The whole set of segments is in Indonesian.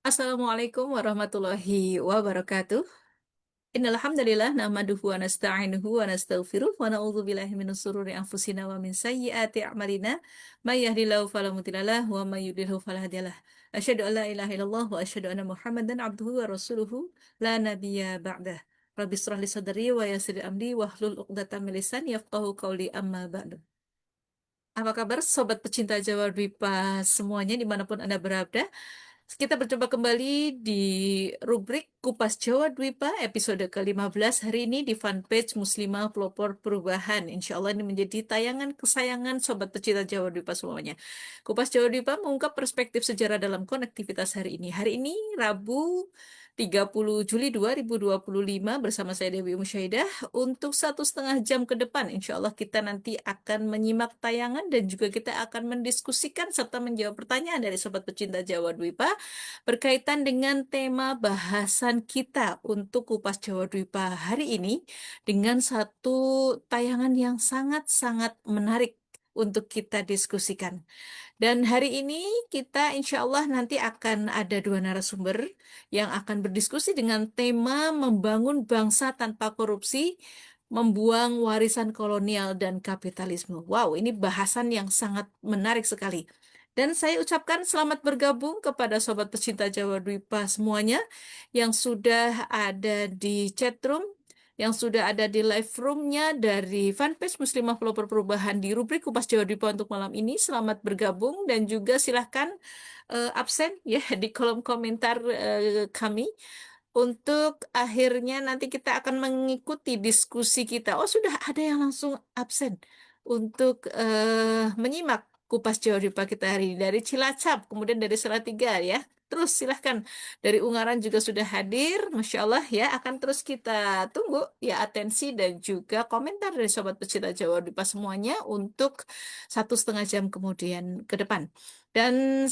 Assalamualaikum warahmatullahi wabarakatuh. Innal hamdalillah nahmaduhu wa nasta'inuhu wa nastaghfiruh wa na'udzu billahi min shururi anfusina wa min sayyiati a'malina. May yahdihillahu fala mudhillalah wa may yudhlilhu fala hadiyalah. Asyhadu an la ilaha illallah wa asyhadu anna Muhammadan abduhu wa rasuluhu la nabiyya ba'dah. Rabbi shrah li sadri wa yassir li amri wahlul 'uqdatam min lisani yafqahu qawli amma ba'du. Apa kabar sobat pecinta Jawa Dwipa semuanya dimanapun Anda berada? Kita berjumpa kembali di rubrik Kupas Jawa Dwipa episode ke-15 hari ini di fanpage Muslimah Pelopor Perubahan. Insya Allah ini menjadi tayangan kesayangan sobat pecinta Jawa Dwipa semuanya. Kupas Jawa Dwipa mengungkap perspektif sejarah dalam konektivitas hari ini. Hari ini Rabu 30 Juli 2025 bersama saya Dewi Musyaidah untuk 1,5 jam ke depan. Insya Allah kita nanti akan menyimak tayangan dan juga kita akan mendiskusikan serta menjawab pertanyaan dari sobat pecinta Jawa Dwipa berkaitan dengan tema bahasan kita untuk Kupas Jawa Dwipa hari ini dengan satu tayangan yang sangat-sangat menarik untuk kita diskusikan. Dan hari ini kita insya Allah nanti akan ada dua narasumber yang akan berdiskusi dengan tema membangun bangsa tanpa korupsi, membuang warisan kolonial dan kapitalisme. Wow, ini bahasan yang sangat menarik sekali. Dan saya ucapkan selamat bergabung kepada sobat pecinta Jawa Dwipa semuanya yang sudah ada di chatroom, yang sudah ada di live roomnya dari fanpage Muslimah Pelopor Perubahan di rubrik Kupas Jawa Dwipa untuk malam ini. Selamat bergabung dan juga silahkan absen ya di kolom komentar kami. Untuk akhirnya nanti kita akan mengikuti diskusi kita. Oh, sudah ada yang langsung absen untuk menyimak Kupas Jawa Dipa kita hari ini dari Cilacap, kemudian dari Salatiga ya. Terus silahkan dari Ungaran juga sudah hadir, Masya Allah ya. Akan terus kita tunggu ya atensi dan juga komentar dari Sobat Pecinta Jawa Dipa semuanya untuk 1,5 jam kemudian ke depan. Dan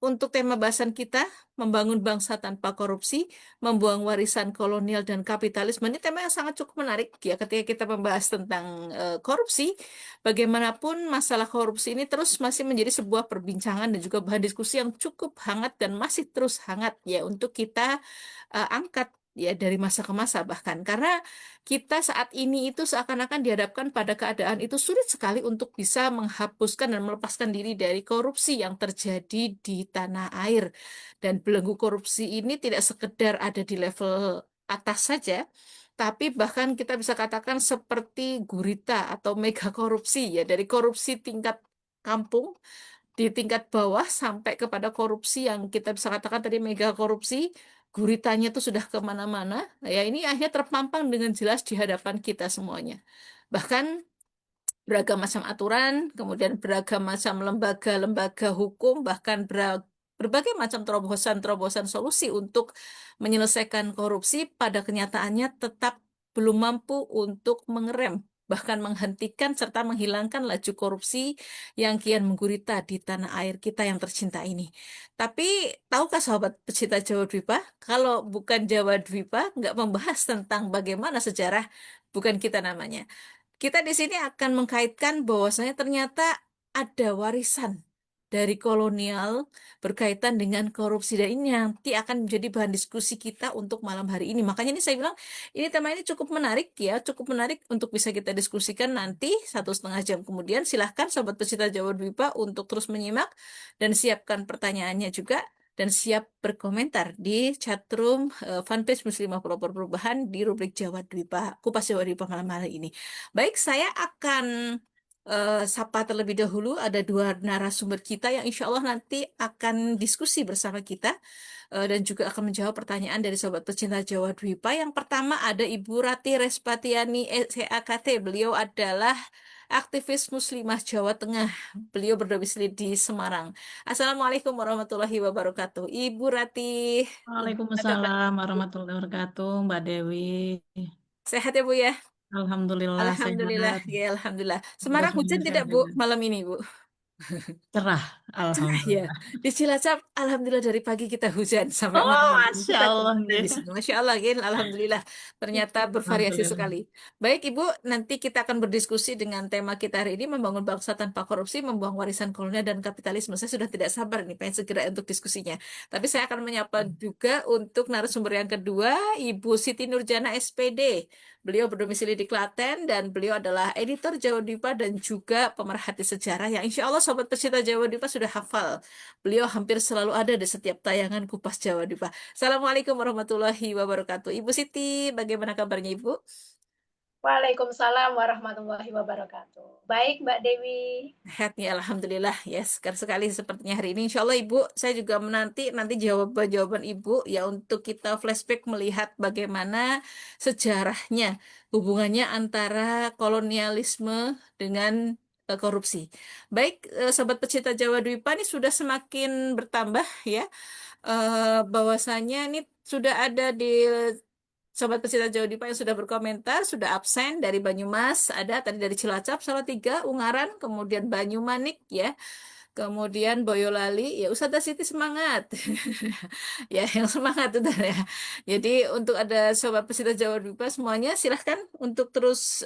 untuk tema bahasan kita, membangun bangsa tanpa korupsi, membuang warisan kolonial dan kapitalisme. Ini tema yang sangat cukup menarik ya ketika kita membahas tentang korupsi. Bagaimanapun masalah korupsi ini terus masih menjadi sebuah perbincangan dan juga bahan diskusi yang cukup hangat dan masih terus hangat ya untuk kita angkat ya dari masa ke masa bahkan karena kita saat ini itu seakan-akan dihadapkan pada keadaan itu sulit sekali untuk bisa menghapuskan dan melepaskan diri dari korupsi yang terjadi di tanah air. Dan belenggu korupsi ini tidak sekedar ada di level atas saja, tapi bahkan kita bisa katakan seperti gurita atau mega korupsi ya, dari korupsi tingkat kampung di tingkat bawah sampai kepada korupsi yang kita bisa katakan tadi mega korupsi, guritanya itu sudah kemana-mana. Nah, ya ini akhirnya terpampang dengan jelas di hadapan kita semuanya. Bahkan beragam macam aturan, kemudian beragam macam lembaga-lembaga hukum, bahkan berbagai macam terobosan-terobosan solusi untuk menyelesaikan korupsi pada kenyataannya tetap belum mampu untuk mengerem, bahkan menghentikan serta menghilangkan laju korupsi yang kian menggurita di tanah air kita yang tercinta ini. Tapi tahukah sahabat pecinta Jawa Dwipa, kalau bukan Jawa Dwipa nggak membahas tentang bagaimana sejarah, bukan kita namanya. Kita di sini akan mengkaitkan bahwasanya ternyata ada warisan dari kolonial berkaitan dengan korupsi dan ini nanti akan menjadi bahan diskusi kita untuk malam hari ini. Makanya ini saya bilang ini tema ini cukup menarik ya, cukup menarik untuk bisa kita diskusikan nanti 1,5 jam kemudian. Silahkan Sobat Pecinta Jawa Dwipa untuk terus menyimak dan siapkan pertanyaannya juga dan siap berkomentar di chatroom fanpage Muslimah Pelopor Perubahan di rubrik Jawa Dwipa, Kupas Jawa Dwipa malam hari ini. Baik, saya akan sapa terlebih dahulu. Ada dua narasumber kita yang insya Allah nanti akan diskusi bersama kita dan juga akan menjawab pertanyaan dari Sobat Pecinta Jawa Dwipa. Yang pertama ada Ibu Rati Respatiani SHAKT. Beliau adalah aktivis Muslimah Jawa Tengah. Beliau berdomisili di Semarang. Assalamualaikum warahmatullahi wabarakatuh. Ibu Rati, apa kabar? Waalaikumsalam warahmatullahi wabarakatuh, Mbak Dewi. Sehat ya Bu ya? Alhamdulillah Alhamdulillah, sehat. ya Alhamdulillah. Kita Semarang hujan semuanya tidak sehat Bu juga. malam ini Bu? Cerah, Cerah ya. alhamdulillah. Di Cilacap, alhamdulillah dari pagi kita hujan sampai Oh, malam. Dan Masya kita Allah, kebetulan di nggih. sini. Masya Allah, Gin. Alhamdulillah. Ternyata bervariasi Alhamdulillah. sekali. Baik, Ibu. Nanti kita akan berdiskusi dengan tema kita hari ini, membangun bangsa tanpa korupsi, membuang warisan kolonial dan kapitalisme. Saya sudah tidak sabar nih, pengen segera untuk diskusinya. Tapi saya akan menyapa juga untuk narasumber yang kedua, Ibu Siti Nurjana, SPD. Beliau berdomisili di Klaten dan beliau adalah editor Jawa Dipa dan juga pemerhati sejarah yang insya Allah Sobat Pecinta Jawa Dipa sudah hafal. Beliau hampir selalu ada di setiap tayangan Kupas Jawa Dipa. Assalamualaikum warahmatullahi wabarakatuh. Ibu Siti, bagaimana kabarnya Ibu? Waalaikumsalam warahmatullahi wabarakatuh. Baik, Mbak Dewi. Sehat nih, Alhamdulillah. Ya, sekali sekali sepertinya hari ini. Insya Allah Ibu, saya juga menanti jawaban-jawaban Ibu ya untuk kita flashback melihat bagaimana sejarahnya, hubungannya antara kolonialisme dengan korupsi. Baik, Sobat Pecinta Jawa Dwipa ini sudah semakin bertambah ya. Bahwasanya ini sudah ada di Sobat Pecinta Jawa Dipa yang sudah berkomentar, sudah absen dari Banyumas, ada tadi dari Cilacap, Salatiga, Ungaran, kemudian Banyumanik ya, kemudian Boyolali, ya Ustazah Siti semangat, ya yang semangat udah ya. Jadi untuk ada Sobat Pecinta Jawa Dipa semuanya silahkan untuk terus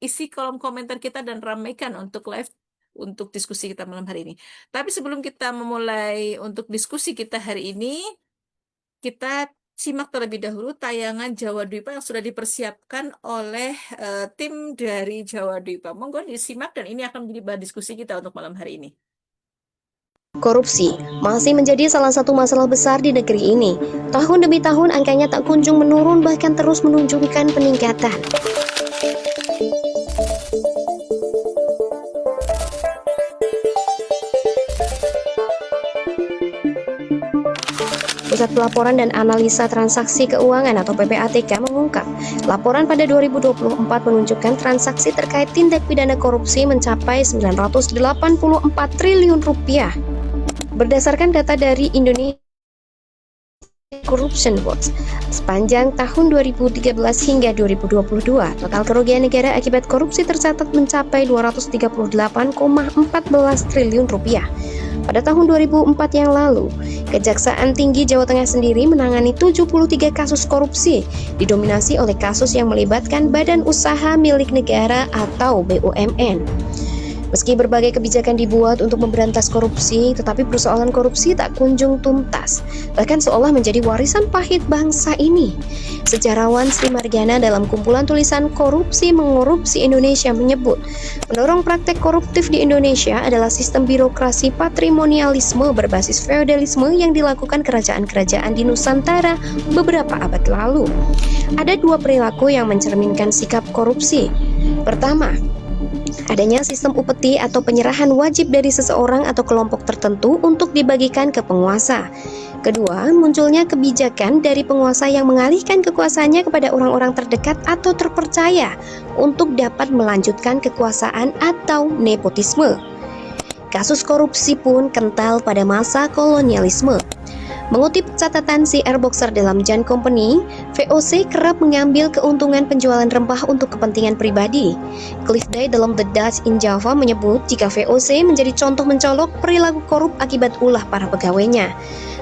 isi kolom komentar kita dan ramaikan untuk live untuk diskusi kita malam hari ini. Tapi sebelum kita memulai untuk diskusi kita hari ini, kita simak terlebih dahulu tayangan Jawa Dwipa yang sudah dipersiapkan oleh tim dari Jawa Dwipa. Monggo disimak dan ini akan menjadi bahan diskusi kita untuk malam hari ini. Korupsi masih menjadi salah satu masalah besar di negeri ini. Tahun demi tahun angkanya tak kunjung menurun, bahkan terus menunjukkan peningkatan. Pusat Pelaporan dan Analisa Transaksi Keuangan atau PPATK mengungkap, laporan pada 2024 menunjukkan transaksi terkait tindak pidana korupsi mencapai 984 triliun rupiah. Berdasarkan data dari Indonesia Corruption Watch, sepanjang tahun 2013 hingga 2022, total kerugian negara akibat korupsi tercatat mencapai 238,14 triliun rupiah. Pada tahun 2004 yang lalu, Kejaksaan Tinggi Jawa Tengah sendiri menangani 73 kasus korupsi, didominasi oleh kasus yang melibatkan badan usaha milik negara atau BUMN. Meski berbagai kebijakan dibuat untuk memberantas korupsi, tetapi persoalan korupsi tak kunjung tuntas, bahkan seolah menjadi warisan pahit bangsa ini. Sejarawan Sri Margana dalam kumpulan tulisan Korupsi Mengorupsi Indonesia menyebut, mendorong praktek koruptif di Indonesia adalah sistem birokrasi patrimonialisme berbasis feodalisme yang dilakukan kerajaan-kerajaan di Nusantara beberapa abad lalu. Ada dua perilaku yang mencerminkan sikap korupsi. Pertama, adanya sistem upeti atau penyerahan wajib dari seseorang atau kelompok tertentu untuk dibagikan ke penguasa. Kedua, munculnya kebijakan dari penguasa yang mengalihkan kekuasaannya kepada orang-orang terdekat atau terpercaya untuk dapat melanjutkan kekuasaan atau nepotisme. Kasus korupsi pun kental pada masa kolonialisme. Mengutip catatan si Airboxer dalam Jan Company, VOC kerap mengambil keuntungan penjualan rempah untuk kepentingan pribadi. Cliff Day dalam The Dutch in Java menyebut jika VOC menjadi contoh mencolok perilaku korup akibat ulah para pegawainya.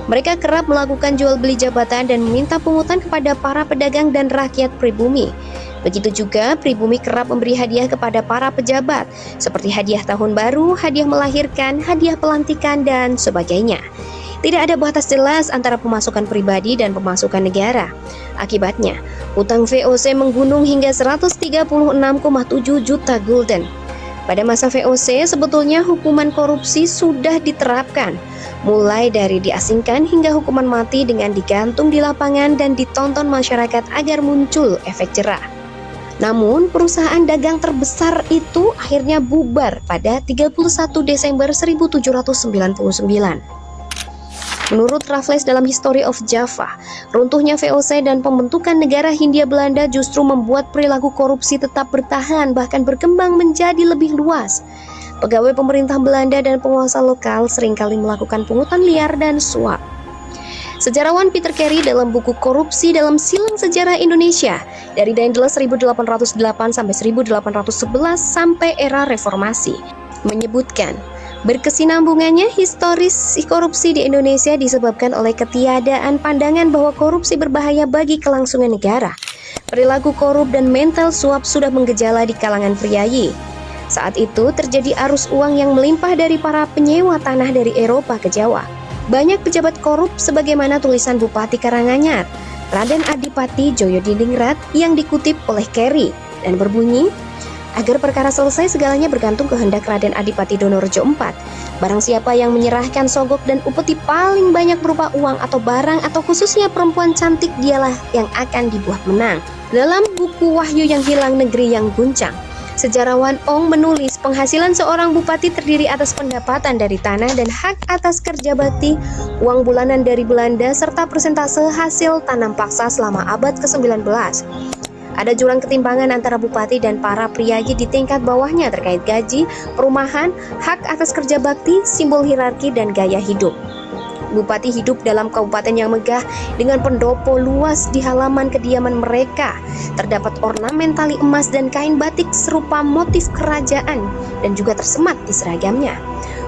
Mereka kerap melakukan jual beli jabatan dan meminta pungutan kepada para pedagang dan rakyat pribumi. Begitu juga pribumi kerap memberi hadiah kepada para pejabat, seperti hadiah tahun baru, hadiah melahirkan, hadiah pelantikan, dan sebagainya. Tidak ada batas jelas antara pemasukan pribadi dan pemasukan negara. Akibatnya, utang VOC menggunung hingga 136,7 juta gulden. Pada masa VOC, sebetulnya hukuman korupsi sudah diterapkan, mulai dari diasingkan hingga hukuman mati dengan digantung di lapangan dan ditonton masyarakat agar muncul efek jerah. Namun, perusahaan dagang terbesar itu akhirnya bubar pada 31 Desember 1799. Menurut Raffles dalam History of Java, runtuhnya VOC dan pembentukan negara Hindia Belanda justru membuat perilaku korupsi tetap bertahan, bahkan berkembang menjadi lebih luas. Pegawai pemerintah Belanda dan penguasa lokal seringkali melakukan pungutan liar dan suap. Sejarawan Peter Carey dalam buku Korupsi dalam Silang Sejarah Indonesia dari Daendels 1808 sampai 1811 sampai era reformasi menyebutkan Berkesinambungannya, historis korupsi di Indonesia disebabkan oleh ketiadaan pandangan bahwa korupsi berbahaya bagi kelangsungan negara. Perilaku korup dan mental suap sudah menggejala di kalangan priayi. Saat itu terjadi arus uang yang melimpah dari para penyewa tanah dari Eropa ke Jawa. Banyak pejabat korup sebagaimana tulisan Bupati Karanganyar, Raden Adipati Joyodiningrat yang dikutip oleh Kerry dan berbunyi, agar perkara selesai segalanya bergantung kehendak Raden Adipati Donorejo IV. Barang siapa yang menyerahkan sogok dan upeti paling banyak berupa uang atau barang atau khususnya perempuan cantik, dialah yang akan dibuat menang. Dalam buku Wahyu yang Hilang Negeri yang Guncang, sejarawan Ong menulis penghasilan seorang bupati terdiri atas pendapatan dari tanah dan hak atas kerja bakti, uang bulanan dari Belanda, serta persentase hasil tanam paksa selama abad ke-19. Ada jurang ketimpangan antara bupati dan para priayi di tingkat bawahnya terkait gaji, perumahan, hak atas kerja bakti, simbol hierarki, dan gaya hidup. Bupati hidup dalam kabupaten yang megah dengan pendopo luas di halaman kediaman mereka. Terdapat ornamen tali emas dan kain batik serupa motif kerajaan dan juga tersemat di seragamnya.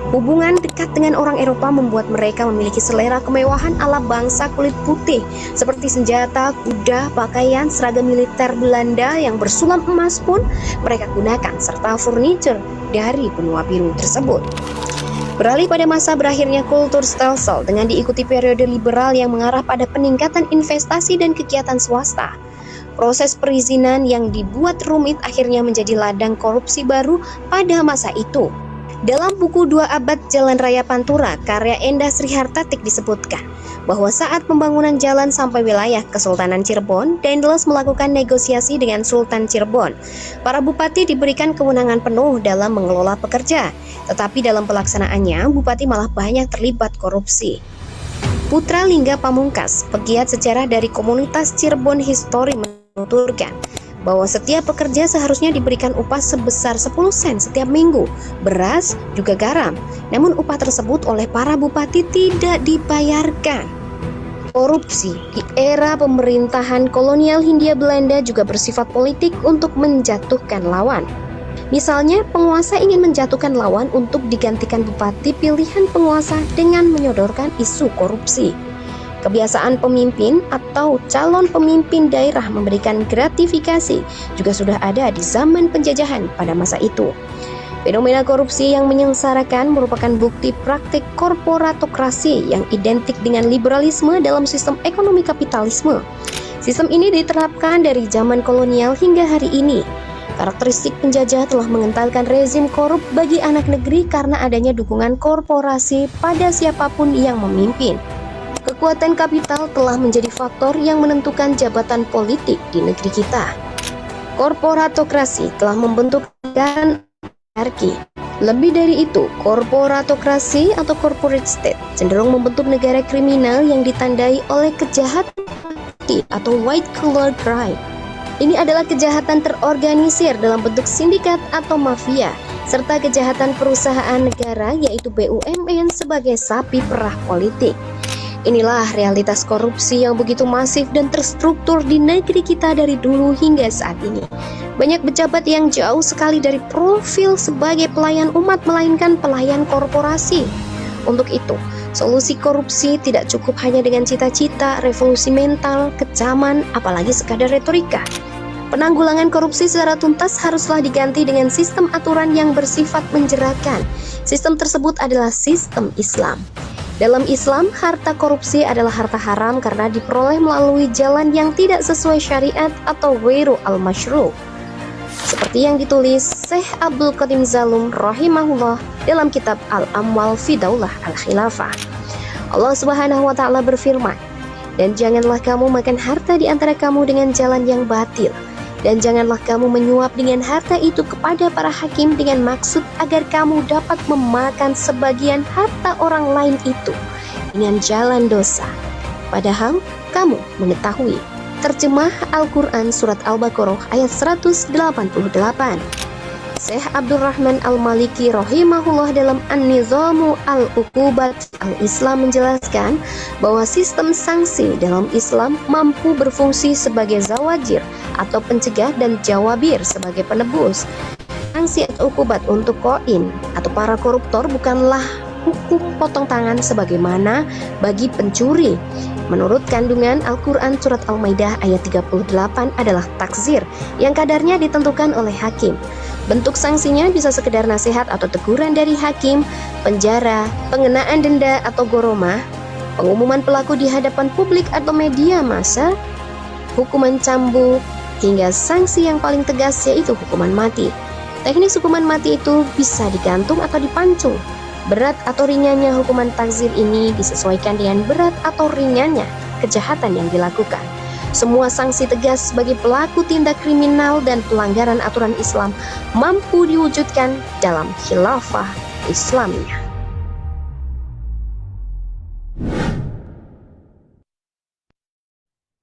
Hubungan dekat dengan orang Eropa membuat mereka memiliki selera kemewahan ala bangsa kulit putih, seperti senjata, kuda, pakaian, seragam militer Belanda yang bersulam emas pun mereka gunakan, serta furniture dari benua biru tersebut. Beralih pada masa berakhirnya kultur stelsel dengan diikuti periode liberal yang mengarah pada peningkatan investasi dan kegiatan swasta. Proses perizinan yang dibuat rumit akhirnya menjadi ladang korupsi baru pada masa itu. Dalam buku 2 Abad Jalan Raya Pantura, karya Endah Srihartatik disebutkan bahwa saat pembangunan jalan sampai wilayah Kesultanan Cirebon, Daendels melakukan negosiasi dengan Sultan Cirebon. Para bupati diberikan kewenangan penuh dalam mengelola pekerja, tetapi dalam pelaksanaannya, bupati malah banyak terlibat korupsi. Putra Lingga Pamungkas, pegiat sejarah dari komunitas Cirebon History, menuturkan bahwa setiap pekerja seharusnya diberikan upah sebesar 10 sen setiap minggu, beras, juga garam. Namun upah tersebut oleh para bupati tidak dibayarkan. Korupsi di era pemerintahan kolonial Hindia Belanda juga bersifat politik untuk menjatuhkan lawan. Misalnya, penguasa ingin menjatuhkan lawan untuk digantikan bupati pilihan penguasa dengan menyodorkan isu korupsi. Kebiasaan pemimpin atau calon pemimpin daerah memberikan gratifikasi juga sudah ada di zaman penjajahan pada masa itu. Fenomena korupsi yang menyengsarakan merupakan bukti praktik korporatokrasi yang identik dengan liberalisme dalam sistem ekonomi kapitalisme. Sistem ini diterapkan dari zaman kolonial hingga hari ini. Karakteristik penjajah telah mengentalkan rezim korup bagi anak negeri karena adanya dukungan korporasi pada siapapun yang memimpin. Kekuatan kapital telah menjadi faktor yang menentukan jabatan politik di negeri kita. Korporatokrasi telah membentuk hierarki. Lebih dari itu, korporatokrasi atau corporate state cenderung membentuk negara kriminal yang ditandai oleh kejahatan atau white collar crime. Ini adalah kejahatan terorganisir dalam bentuk sindikat atau mafia, serta kejahatan perusahaan negara yaitu BUMN sebagai sapi perah politik. Inilah realitas korupsi yang begitu masif dan terstruktur di negeri kita dari dulu hingga saat ini. Banyak pejabat yang jauh sekali dari profil sebagai pelayan umat, melainkan pelayan korporasi. Untuk itu, solusi korupsi tidak cukup hanya dengan cita-cita, revolusi mental, kecaman, apalagi sekadar retorika. Penanggulangan korupsi secara tuntas haruslah diganti dengan sistem aturan yang bersifat menjeratkan. Sistem tersebut adalah sistem Islam. Dalam Islam, harta korupsi adalah harta haram karena diperoleh melalui jalan yang tidak sesuai syariat atau ghairu al-masyru'. Seperti yang ditulis Syekh Abdul Qadim Zalum rahimahullah dalam kitab Al-Amwal fi Daulah Al-Khilafah. Allah Subhanahu wa taala berfirman, "Dan janganlah kamu makan harta di antara kamu dengan jalan yang batil. Dan janganlah kamu menyuap dengan harta itu kepada para hakim dengan maksud agar kamu dapat memakan sebagian harta orang lain itu dengan jalan dosa. Padahal kamu mengetahui." Terjemah Al-Quran Surat Al-Baqarah ayat 188. Syekh Abdurrahman Al-Maliki rahimahullah dalam An-Nizamu Al-Uqubat Al-Islam menjelaskan bahwa sistem sanksi dalam Islam mampu berfungsi sebagai zawajir atau pencegah dan jawabir sebagai penebus. sanksi atau ukubat untuk koin atau para koruptor bukanlah hukum potong tangan sebagaimana bagi pencuri. Menurut kandungan Al-Quran Surat Al-Maidah ayat 38 adalah takzir yang kadarnya ditentukan oleh hakim. Bentuk sanksinya bisa sekedar nasihat atau teguran dari hakim, penjara, pengenaan denda atau goromah, pengumuman pelaku di hadapan publik atau media massa, hukuman cambuk, hingga sanksi yang paling tegas yaitu hukuman mati. Teknis hukuman mati itu bisa digantung atau dipancung. Berat atau ringannya hukuman takzir ini disesuaikan dengan berat atau ringannya kejahatan yang dilakukan. Semua sanksi tegas bagi pelaku tindak kriminal dan pelanggaran aturan Islam mampu diwujudkan dalam khilafah Islamiyah.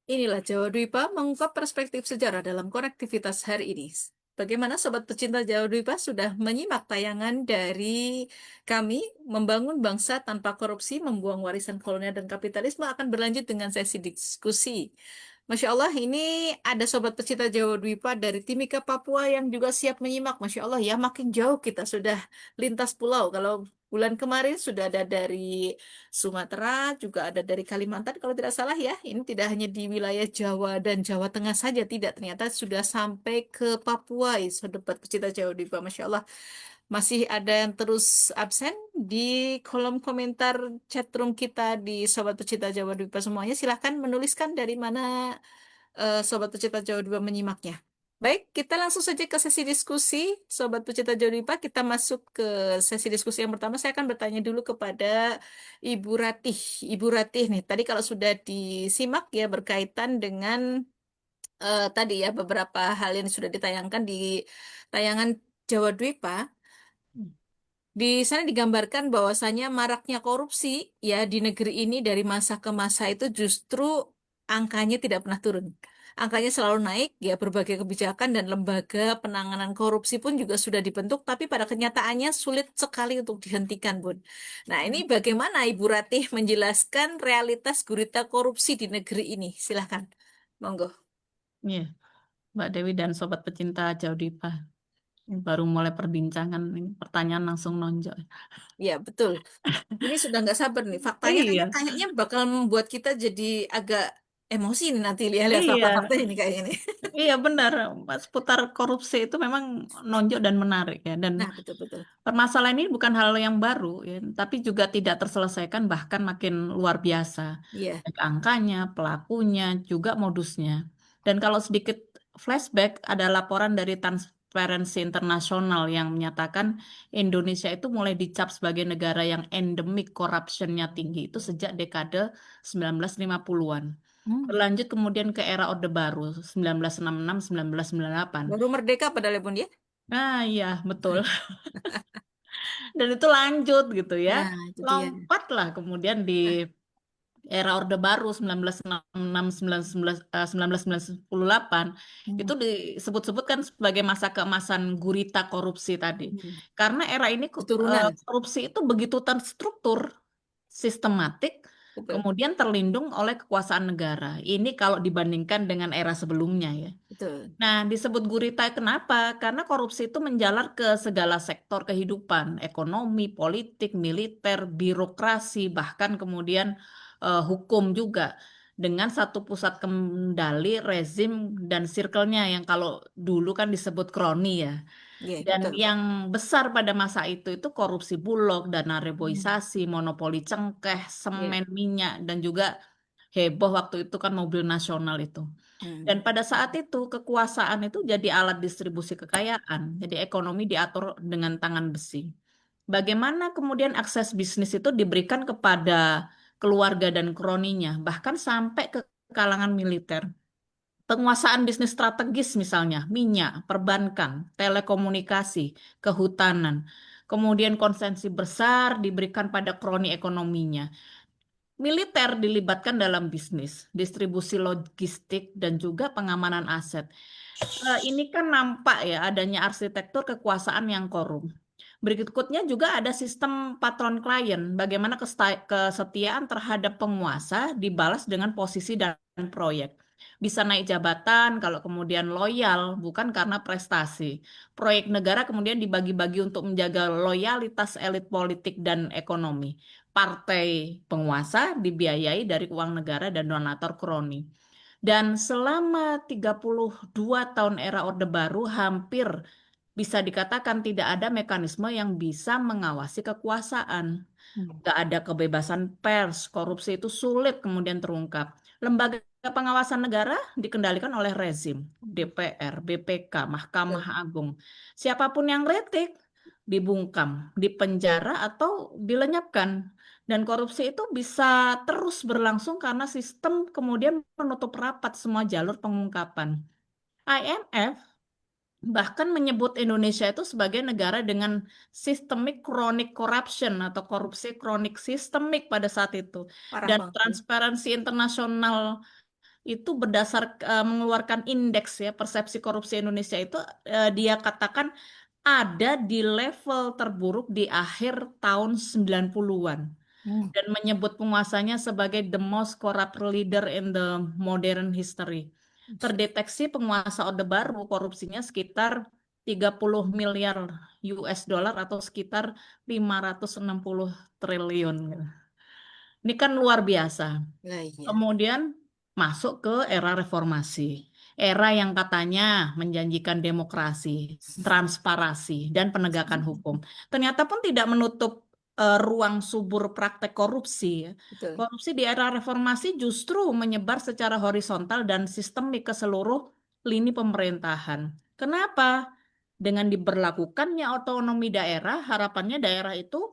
Inilah Jawa Dwipa mengungkap perspektif sejarah dalam konektivitas hari ini. Bagaimana Sobat Pecinta Jawa Dwipa sudah menyimak tayangan dari kami membangun bangsa tanpa korupsi, membuang warisan kolonial dan kapitalisme akan berlanjut dengan sesi diskusi. Masya Allah, ini ada Sobat Pecinta Jawa Dwipa dari Timika, Papua yang juga siap menyimak. Masya Allah ya, makin jauh kita sudah lintas pulau. Kalau bulan kemarin sudah ada dari Sumatera, juga ada dari Kalimantan kalau tidak salah ya. Ini tidak hanya di wilayah Jawa dan Jawa Tengah saja, tidak. Ternyata sudah sampai ke Papua, Sobat Pecinta Jawa Dwipa. Masya Allah. Masih ada yang terus absen di kolom komentar chatroom kita di Sobat Pecinta Jawa Dwipa semuanya. Silahkan menuliskan dari mana Sobat Pecinta Jawa Dwipa menyimaknya. Baik, kita langsung saja ke sesi diskusi. Sobat Pecinta Jawa Dwipa, kita masuk ke sesi diskusi yang pertama. Saya akan bertanya dulu kepada Ibu Ratih. Ibu Ratih nih, tadi kalau sudah disimak ya berkaitan dengan tadi ya beberapa hal yang sudah ditayangkan di tayangan Jawa Dwipa. Di sana digambarkan bahwasannya maraknya korupsi ya di negeri ini dari masa ke masa itu justru angkanya tidak pernah turun. Angkanya selalu naik ya, berbagai kebijakan dan lembaga penanganan korupsi pun juga sudah dibentuk, tapi pada kenyataannya sulit sekali untuk dihentikan, Bun. Nah, ini bagaimana Ibu Ratih menjelaskan realitas gurita korupsi di negeri ini? Silahkan, monggo. Iya, Mbak Dewi dan Sobat Pecinta Jawa Dwipa. Ini baru mulai perbincangan, ini pertanyaan langsung nonjol. Ya, betul. Ini sudah nggak sabar nih. Faktanya Iya, kayaknya bakal membuat kita jadi agak emosi nih nanti lihat iya, fakta-fakta ini kayaknya nih. iya benar. Seputar korupsi itu memang nonjol dan menarik ya. Dan Nah, betul-betul. permasalahan ini bukan hal yang baru ya, tapi juga tidak terselesaikan bahkan makin luar biasa. Iya. Baik angkanya, pelakunya, juga modusnya. Dan kalau sedikit flashback, ada laporan dari Transparency International yang menyatakan Indonesia itu mulai dicap sebagai negara yang endemik corruption-nya tinggi itu sejak dekade 1950-an. Hmm. Berlanjut kemudian ke era Orde Baru 1966-1998. Baru merdeka padahal ya, Bun ya. Nah, iya, betul. Dan itu lanjut gitu ya. Nah, itu dia. Lompatlah kemudian di era Orde Baru 1966-1998 itu Hmm. disebut-sebut kan sebagai masa keemasan gurita korupsi tadi. Hmm. Karena era ini Keturunan. korupsi itu begitu terstruktur, sistematik, Betul. kemudian terlindung oleh kekuasaan negara. Ini kalau dibandingkan dengan era sebelumnya ya. Betul. Nah, disebut gurita kenapa? Karena korupsi itu menjalar ke segala sektor kehidupan, ekonomi, politik, militer, birokrasi, bahkan kemudian hukum juga. Dengan satu pusat kendali, rezim, dan circle-nya yang kalau dulu kan disebut kroni ya. Iya, Dan betul. yang besar pada masa itu korupsi bulog, dana Hmm. reboisasi, monopoli cengkeh, Iya. semen, minyak, dan juga heboh waktu itu kan mobil nasional itu. Dan Hmm. pada saat itu kekuasaan itu jadi alat distribusi kekayaan, jadi ekonomi diatur dengan tangan besi. Bagaimana kemudian akses bisnis itu diberikan kepada keluarga dan kroninya, bahkan sampai ke kalangan militer. Penguasaan bisnis strategis misalnya, minyak, perbankan, telekomunikasi, kehutanan. Kemudian konsensi besar diberikan pada kroni ekonominya. Militer dilibatkan dalam bisnis, distribusi logistik, dan juga pengamanan aset. Ini kan nampak ya adanya arsitektur kekuasaan yang korup. Berikutnya juga ada sistem patron klien, bagaimana kesetiaan terhadap penguasa dibalas dengan posisi dan proyek. Bisa naik jabatan kalau kemudian loyal, bukan karena prestasi. Proyek negara kemudian dibagi-bagi untuk menjaga loyalitas elit politik dan ekonomi. Partai penguasa dibiayai dari uang negara dan donatur kroni. Dan selama 32 tahun era Orde Baru, hampir bisa dikatakan tidak ada mekanisme yang bisa mengawasi kekuasaan. Nggak ada kebebasan pers, korupsi itu sulit kemudian terungkap. Lembaga pengawasan negara dikendalikan oleh rezim, DPR, BPK, Mahkamah Agung. Siapapun yang kritik dibungkam, dipenjara atau dilenyapkan. Dan korupsi itu bisa terus berlangsung karena sistem kemudian menutup rapat semua jalur pengungkapan. IMF bahkan menyebut Indonesia itu sebagai negara dengan systemic chronic corruption atau korupsi kronik sistemik pada saat itu. Parah Dan banget. Transparansi Internasional itu mengeluarkan indeks ya persepsi korupsi Indonesia itu dia katakan ada di level terburuk di akhir tahun 90-an dan menyebut penguasanya sebagai the most corrupt leader in the modern history. Terdeteksi penguasa Orde Baru korupsinya sekitar 30 miliar US dollar atau sekitar 560 triliun. Ini kan luar biasa. Lah iya. Kemudian masuk ke era reformasi. Era yang katanya menjanjikan demokrasi, transparansi, dan penegakan hukum. Ternyata pun tidak menutup ruang subur praktek korupsi. Betul. Korupsi di era reformasi justru menyebar secara horizontal dan sistemik ke seluruh lini pemerintahan. Kenapa? Dengan diberlakukannya otonomi daerah, harapannya daerah itu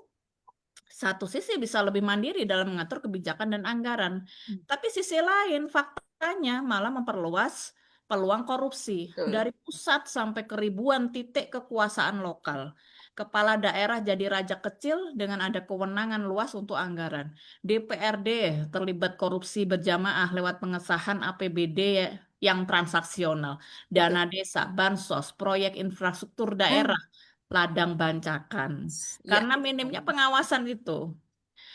satu sisi bisa lebih mandiri dalam mengatur kebijakan dan anggaran. Tapi sisi lain, faktanya malah memperluas peluang korupsi Betul. dari pusat sampai ke ribuan titik kekuasaan lokal. Kepala daerah jadi raja kecil dengan ada kewenangan luas untuk anggaran. DPRD terlibat korupsi berjamaah lewat pengesahan APBD yang transaksional. Dana desa, bansos, proyek infrastruktur daerah, ladang bancakan. Ya. Karena minimnya pengawasan itu.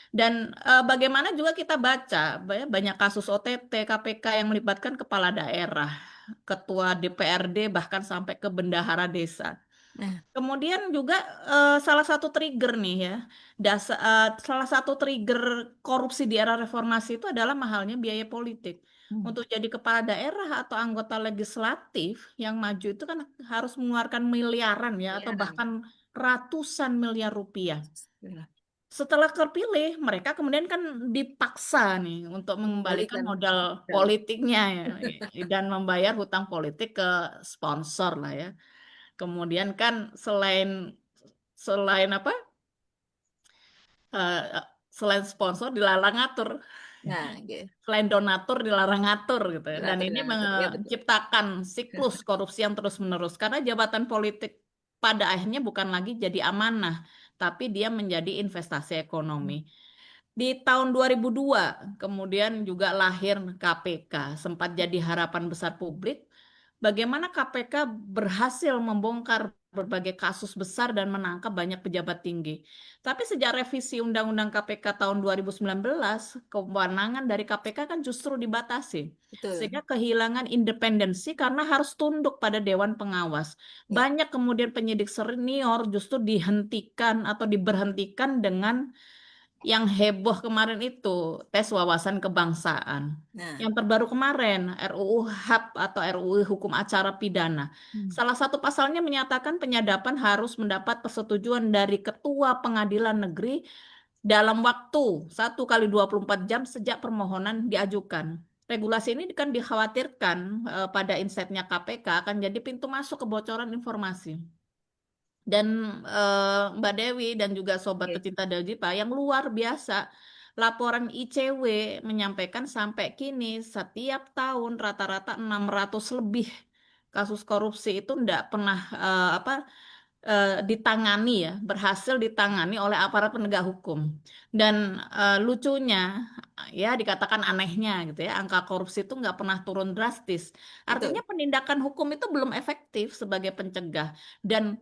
Dan bagaimana juga kita baca banyak kasus OTT, KPK yang melibatkan kepala daerah, ketua DPRD, bahkan sampai ke bendahara desa. Nah, Kemudian juga salah satu trigger nih ya, salah satu trigger korupsi di era reformasi itu adalah mahalnya biaya politik. Untuk jadi kepala daerah atau anggota legislatif yang maju itu kan harus mengeluarkan miliaran ya, atau bahkan ratusan miliar rupiah. Setelah terpilih, mereka kemudian kan dipaksa nih untuk mengembalikan modal politiknya ya, dan membayar hutang politik ke sponsor lah ya. Kemudian kan selain apa? Selain sponsor dilarang ngatur. nah, gitu. Selain donatur dilarang ngatur gitu ya. Dan Donatur, ini donatur, ya, betul. menciptakan siklus korupsi yang terus-menerus karena jabatan politik pada akhirnya bukan lagi jadi amanah, tapi dia menjadi investasi ekonomi. Di tahun 2002 kemudian juga lahir KPK, sempat jadi harapan besar publik. Bagaimana KPK berhasil membongkar berbagai kasus besar dan menangkap banyak pejabat tinggi. Tapi sejak revisi Undang-Undang KPK tahun 2019, kewenangan dari KPK kan justru dibatasi. Betul. Sehingga kehilangan independensi karena harus tunduk pada Dewan Pengawas. Banyak kemudian penyidik senior justru dihentikan atau diberhentikan dengan yang heboh kemarin itu tes wawasan kebangsaan. Nah, Yang terbaru kemarin RUU HAP atau RUU Hukum Acara Pidana. Salah satu pasalnya menyatakan penyadapan harus mendapat persetujuan dari Ketua Pengadilan Negeri dalam waktu 1 kali 24 jam sejak permohonan diajukan. Regulasi ini kan dikhawatirkan pada insightnya KPK akan jadi pintu masuk kebocoran informasi. Dan Mbak Dewi dan juga Sobat Pecinta Dajipa yang luar biasa, laporan ICW menyampaikan sampai kini setiap tahun rata-rata 600 lebih kasus korupsi itu tidak pernah ditangani ya, berhasil ditangani oleh aparat penegak hukum. Dan lucunya ya dikatakan anehnya gitu ya, angka korupsi itu nggak pernah turun drastis. Artinya penindakan hukum itu belum efektif sebagai pencegah. Dan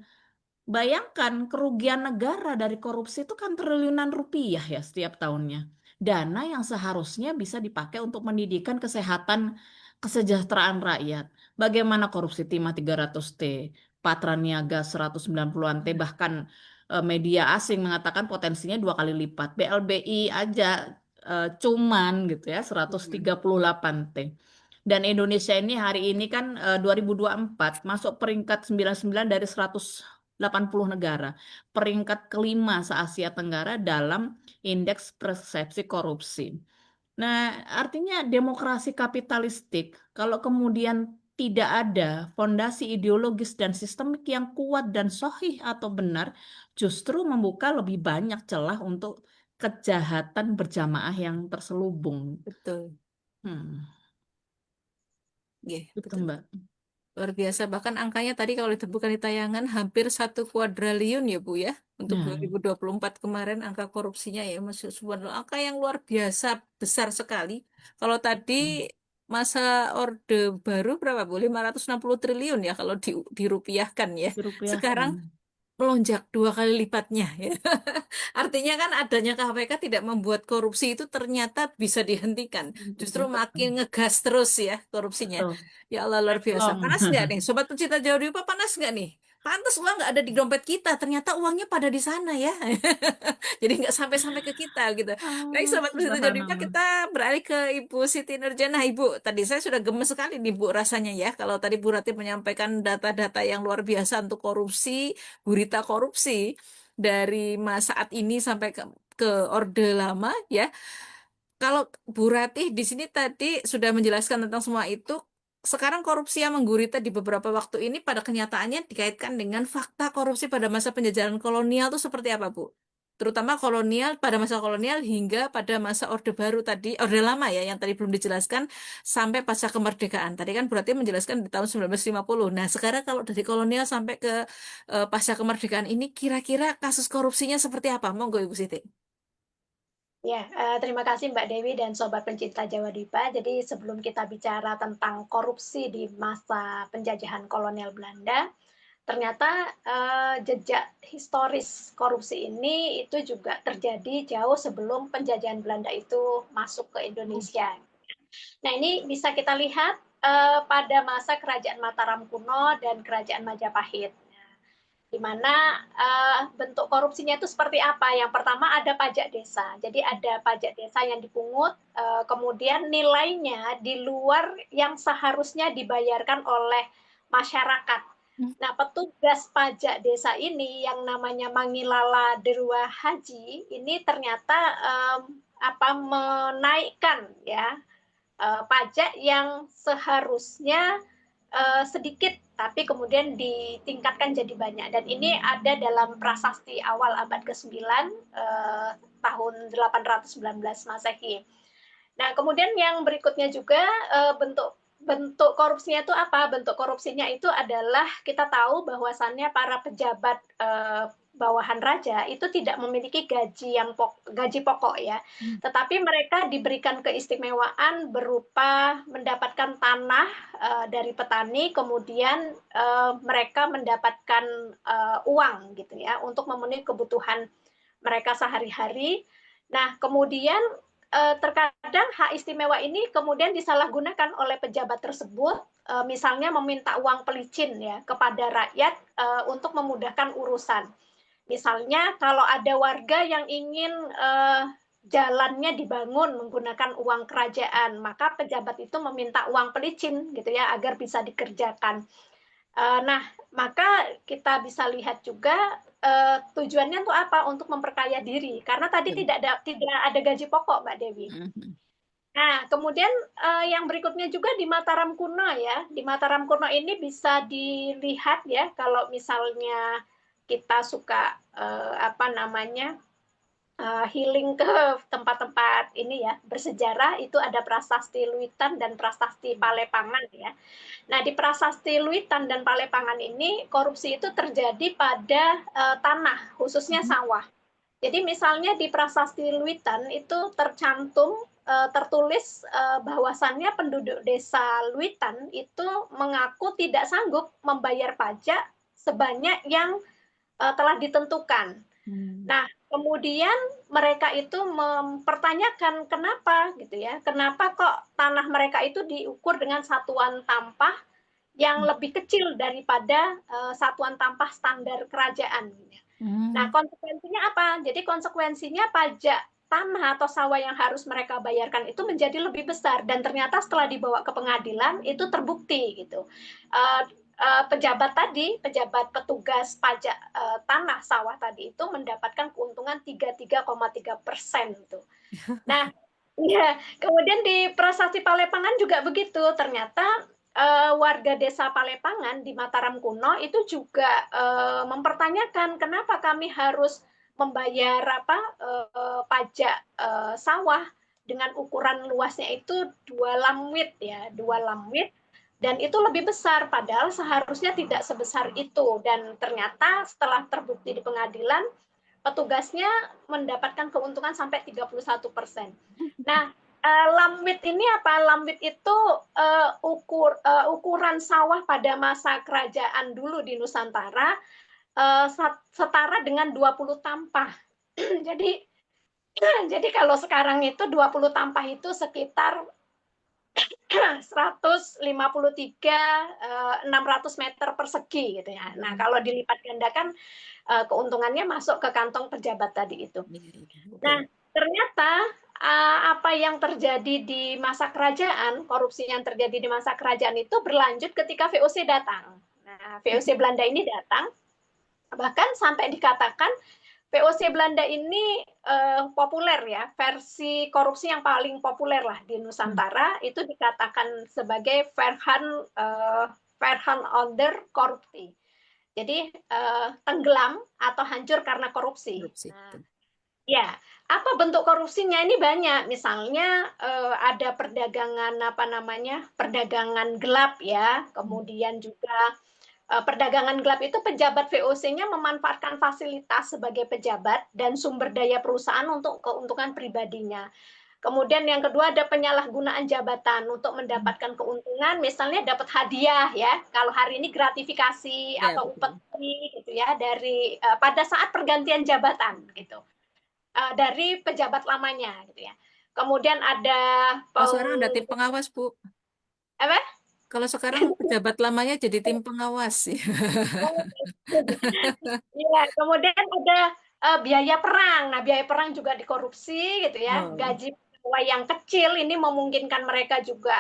bayangkan kerugian negara dari korupsi itu kan triliunan rupiah ya setiap tahunnya. Dana yang seharusnya bisa dipakai untuk pendidikan kesehatan kesejahteraan rakyat. Bagaimana korupsi timah 300T, Patra Niaga 190-an T, bahkan media asing mengatakan potensinya 2 kali lipat. BLBI aja cuman gitu ya 138 T. Dan Indonesia ini hari ini kan 2024 masuk peringkat 99 dari 180 negara. Peringkat kelima se-Asia Tenggara dalam indeks persepsi korupsi. Nah, artinya demokrasi kapitalistik kalau kemudian tidak ada fondasi ideologis dan sistemik yang kuat dan sahih atau benar, justru membuka lebih banyak celah untuk kejahatan berjamaah yang terselubung. Betul. Hmm, Nggih, Itu betul. Mbak. Luar biasa. Bahkan angkanya tadi kalau ditemukan di tayangan hampir 1 kuadriliun ya Bu ya. Untuk Nah, 2024 kemarin angka korupsinya ya masih subhanallah angka yang luar biasa besar sekali. Kalau tadi masa Orde Baru berapa Bu? 560 triliun ya kalau dirupiahkan ya. dirupiahkan. Sekarang melonjak 2 kali lipatnya ya. Artinya kan adanya KPK tidak membuat korupsi itu ternyata bisa dihentikan. Justru makin ngegas terus ya korupsinya. Betul. Ya Allah luar biasa. Long. Panas nggak nih? Sobat Pecinta Jawa Dipa panas nggak nih? Pantas uang nggak ada di dompet kita. Ternyata uangnya pada di sana ya. Jadi nggak sampai-sampai ke kita gitu. Baik Sobat Pecinta Jawa Dipa Subhanallah. kita beralih ke Ibu Siti Nurjana. Ibu, tadi saya sudah gemes sekali nih Bu rasanya ya. Kalau tadi Bu Rati menyampaikan data-data yang luar biasa untuk korupsi, gurita korupsi dari masa saat ini sampai ke Orde Lama ya. Kalau Bu Ratih di sini tadi sudah menjelaskan tentang semua itu, sekarang korupsi yang menggurita di beberapa waktu ini pada kenyataannya dikaitkan dengan fakta korupsi pada masa penjajahan kolonial itu seperti apa, Bu? Terutama kolonial pada masa kolonial hingga pada masa Orde Baru tadi, Orde Lama ya yang tadi belum dijelaskan sampai pasca kemerdekaan. Tadi kan berarti menjelaskan di tahun 1950. Nah, sekarang kalau dari kolonial sampai ke pasca kemerdekaan ini kira-kira kasus korupsinya seperti apa? Monggo Ibu Siti. Ya, terima kasih Mbak Dewi dan sobat pencinta Jawa Dipa. Jadi sebelum kita bicara tentang korupsi di masa penjajahan kolonial Belanda, ternyata jejak historis korupsi ini itu juga terjadi jauh sebelum penjajahan Belanda itu masuk ke Indonesia. Nah, ini bisa kita lihat pada masa Kerajaan Mataram kuno dan Kerajaan Majapahit. Di mana bentuk korupsinya itu seperti apa? Yang pertama ada pajak desa. Jadi ada pajak desa yang dipungut, kemudian nilainya di luar yang seharusnya dibayarkan oleh masyarakat. Nah, petugas pajak desa ini yang namanya Mangilala Derua Haji ini ternyata menaikkan ya pajak yang seharusnya sedikit tapi kemudian ditingkatkan jadi banyak, dan ini ada dalam prasasti awal abad ke-9 tahun 819 Masehi. Nah, kemudian yang berikutnya juga bentuk korupsinya itu apa? Bentuk korupsinya itu adalah kita tahu bahwasannya para pejabat bawahan raja itu tidak memiliki gaji pokok ya, tetapi mereka diberikan keistimewaan berupa mendapatkan tanah dari petani, kemudian mereka mendapatkan uang gitu ya untuk memenuhi kebutuhan mereka sehari-hari. Nah, kemudian terkadang hak istimewa ini kemudian disalahgunakan oleh pejabat tersebut, misalnya meminta uang pelicin ya kepada rakyat untuk memudahkan urusan. Misalnya kalau ada warga yang ingin jalannya dibangun menggunakan uang kerajaan, maka pejabat itu meminta uang pelicin gitu ya agar bisa dikerjakan. Nah, maka kita bisa lihat juga tujuannya untuk apa? Untuk memperkaya diri. Karena tadi tidak ada gaji pokok, Mbak Dewi. Nah, kemudian yang berikutnya juga di Mataram kuno ya. Di Mataram kuno ini bisa dilihat ya kalau misalnya kita suka healing ke tempat-tempat ini ya bersejarah, itu ada prasasti Luitan dan prasasti Palepangan ya. Nah, di prasasti Luitan dan Palepangan ini korupsi itu terjadi pada tanah, khususnya sawah. Jadi misalnya di prasasti Luitan itu tertulis bahwasannya penduduk desa Luitan itu mengaku tidak sanggup membayar pajak sebanyak yang telah ditentukan. Nah, kemudian mereka itu mempertanyakan kenapa gitu ya, kenapa kok tanah mereka itu diukur dengan satuan tampah yang lebih kecil daripada satuan tampah standar kerajaan. Nah, konsekuensinya apa? Jadi konsekuensinya pajak tanah atau sawah yang harus mereka bayarkan itu menjadi lebih besar, dan ternyata setelah dibawa ke pengadilan itu terbukti gitu. Pejabat petugas pajak tanah sawah tadi itu mendapatkan keuntungan 33,3% itu. Nah, ya, kemudian di Prasasti Palepangan juga begitu. Ternyata warga desa Palepangan di Mataram kuno itu juga mempertanyakan kenapa kami harus membayar pajak sawah dengan ukuran luasnya itu 2 lamwit ya, 2 lamwit, dan itu lebih besar padahal seharusnya tidak sebesar itu, dan ternyata setelah terbukti di pengadilan petugasnya mendapatkan keuntungan sampai 31%. Nah, lamwit ini apa? Lamwit itu ukuran sawah pada masa kerajaan dulu di Nusantara, setara dengan 20 tampah. Jadi kalau sekarang itu 20 tampah itu sekitar 153.600 meter persegi gitu ya. Nah, kalau dilipat gandakan keuntungannya masuk ke kantong pejabat tadi itu. Nah, ternyata apa yang terjadi di masa kerajaan, korupsi yang terjadi di masa kerajaan itu berlanjut ketika VOC datang. Nah, VOC Belanda ini datang, bahkan sampai dikatakan VOC Belanda ini populer ya, versi korupsi yang paling populer lah di Nusantara, itu dikatakan sebagai Verhanonder korupsi. Jadi tenggelam atau hancur karena korupsi. Nah, ya, apa bentuk korupsinya ini banyak. Misalnya ada perdagangan perdagangan gelap ya, kemudian juga perdagangan gelap itu pejabat VOC-nya memanfaatkan fasilitas sebagai pejabat dan sumber daya perusahaan untuk keuntungan pribadinya. Kemudian yang kedua ada penyalahgunaan jabatan untuk mendapatkan keuntungan, misalnya dapat hadiah ya. Kalau hari ini gratifikasi Ya, atau betul. upeti gitu ya dari pada saat pergantian jabatan gitu. Dari pejabat lamanya gitu ya. Kemudian ada Oh, sekarang ada tim pengawas, Bu. apa? Kalau sekarang pejabat lamanya jadi tim pengawas. Iya, kemudian ada biaya perang. Nah, biaya perang juga dikorupsi gitu ya. Oh. Gaji pegawai yang kecil ini memungkinkan mereka juga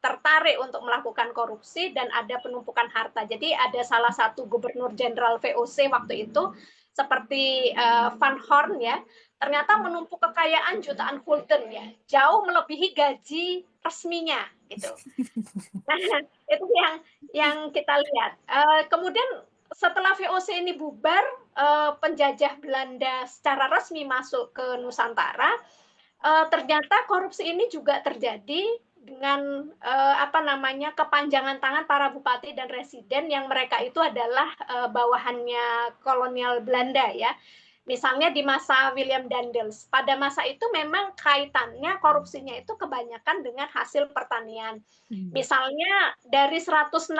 tertarik untuk melakukan korupsi, dan ada penumpukan harta. Jadi ada salah satu gubernur jenderal VOC waktu itu seperti Van Horn ya, ternyata menumpuk kekayaan jutaan gulden ya, jauh melebihi gaji resminya gitu. Nah, itu yang kita lihat. Kemudian setelah VOC ini bubar, penjajah Belanda secara resmi masuk ke Nusantara, ternyata korupsi ini juga terjadi dengan kepanjangan tangan para bupati dan residen yang mereka itu adalah bawahannya kolonial Belanda ya. Misalnya di masa William Daendels, pada masa itu memang kaitannya korupsinya itu kebanyakan dengan hasil pertanian. Misalnya dari 160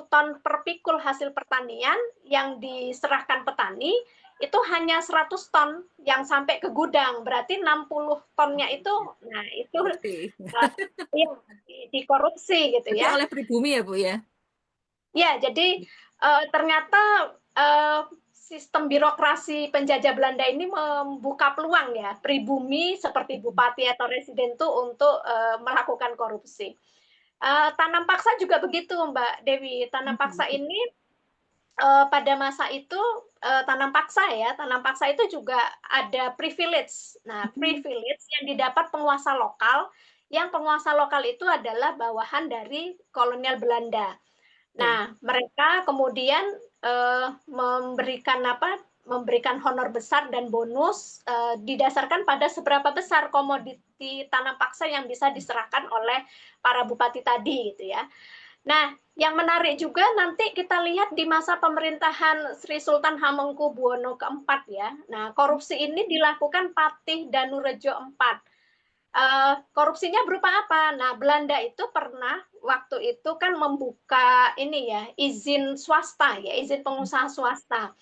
ton per pikul hasil pertanian yang diserahkan petani, itu hanya 100 ton yang sampai ke gudang, berarti 60 tonnya itu, nah itu ya, dikorupsi gitu Jadi ya. oleh pribumi ya, Bu ya? Ya, jadi ternyata sistem birokrasi penjajah Belanda ini membuka peluang ya, pribumi seperti bupati atau residen itu untuk melakukan korupsi. Tanam paksa juga begitu, Mbak Dewi. Tanam paksa ini pada masa itu tanam paksa itu juga ada privilege. Nah, privilege yang didapat penguasa lokal, yang penguasa lokal itu adalah bawahan dari kolonial Belanda. Nah, mereka kemudian memberikan honor besar dan bonus didasarkan pada seberapa besar komoditi tanam paksa yang bisa diserahkan oleh para bupati tadi gitu ya. Nah, yang menarik juga nanti kita lihat di masa pemerintahan Sri Sultan Hamengkubuwono keempat ya. Nah, korupsi ini dilakukan Patih Danurejo IV. Korupsinya berupa apa? Nah, Belanda itu pernah waktu itu kan membuka ini ya, izin swasta ya, izin pengusaha swasta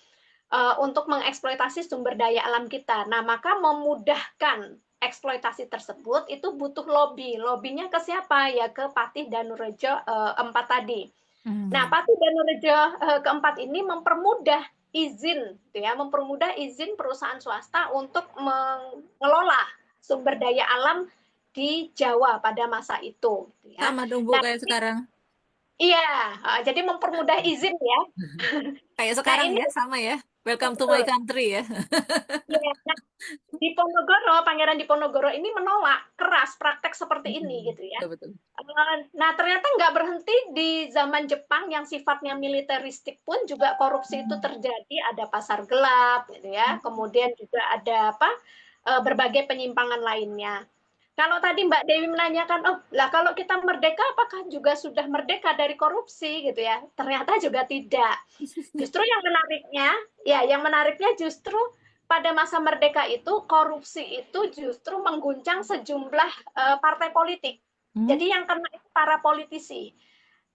untuk mengeksploitasi sumber daya alam kita. Nah, maka memudahkan eksploitasi tersebut itu butuh lobby. Lobbynya ke siapa? Ya ke Patih Danurejo 4 tadi. Nah, Patih Danurejo keempat ini mempermudah izin, gitu ya, mempermudah izin perusahaan swasta untuk mengelola sumber daya alam di Jawa pada masa itu. Gitu ya. Sama dong Bu Nah, kayak sekarang. iya, jadi mempermudah izin ya. Kayak Nah, sekarang ini ya, sama ya. Welcome to my betul. country ya. Ya, nah, Diponegoro, Pangeran Diponegoro ini menolak keras praktek seperti ini gitu ya. Betul. Nah, ternyata nggak berhenti di zaman Jepang yang sifatnya militeristik pun juga korupsi itu terjadi, ada pasar gelap gitu ya. Kemudian juga ada berbagai penyimpangan lainnya. Kalau tadi Mbak Dewi menanyakan, oh lah kalau kita merdeka apakah juga sudah merdeka dari korupsi gitu ya? Ternyata juga tidak. Justru yang menariknya justru pada masa merdeka itu korupsi itu justru mengguncang sejumlah partai politik. Jadi yang kena itu para politisi,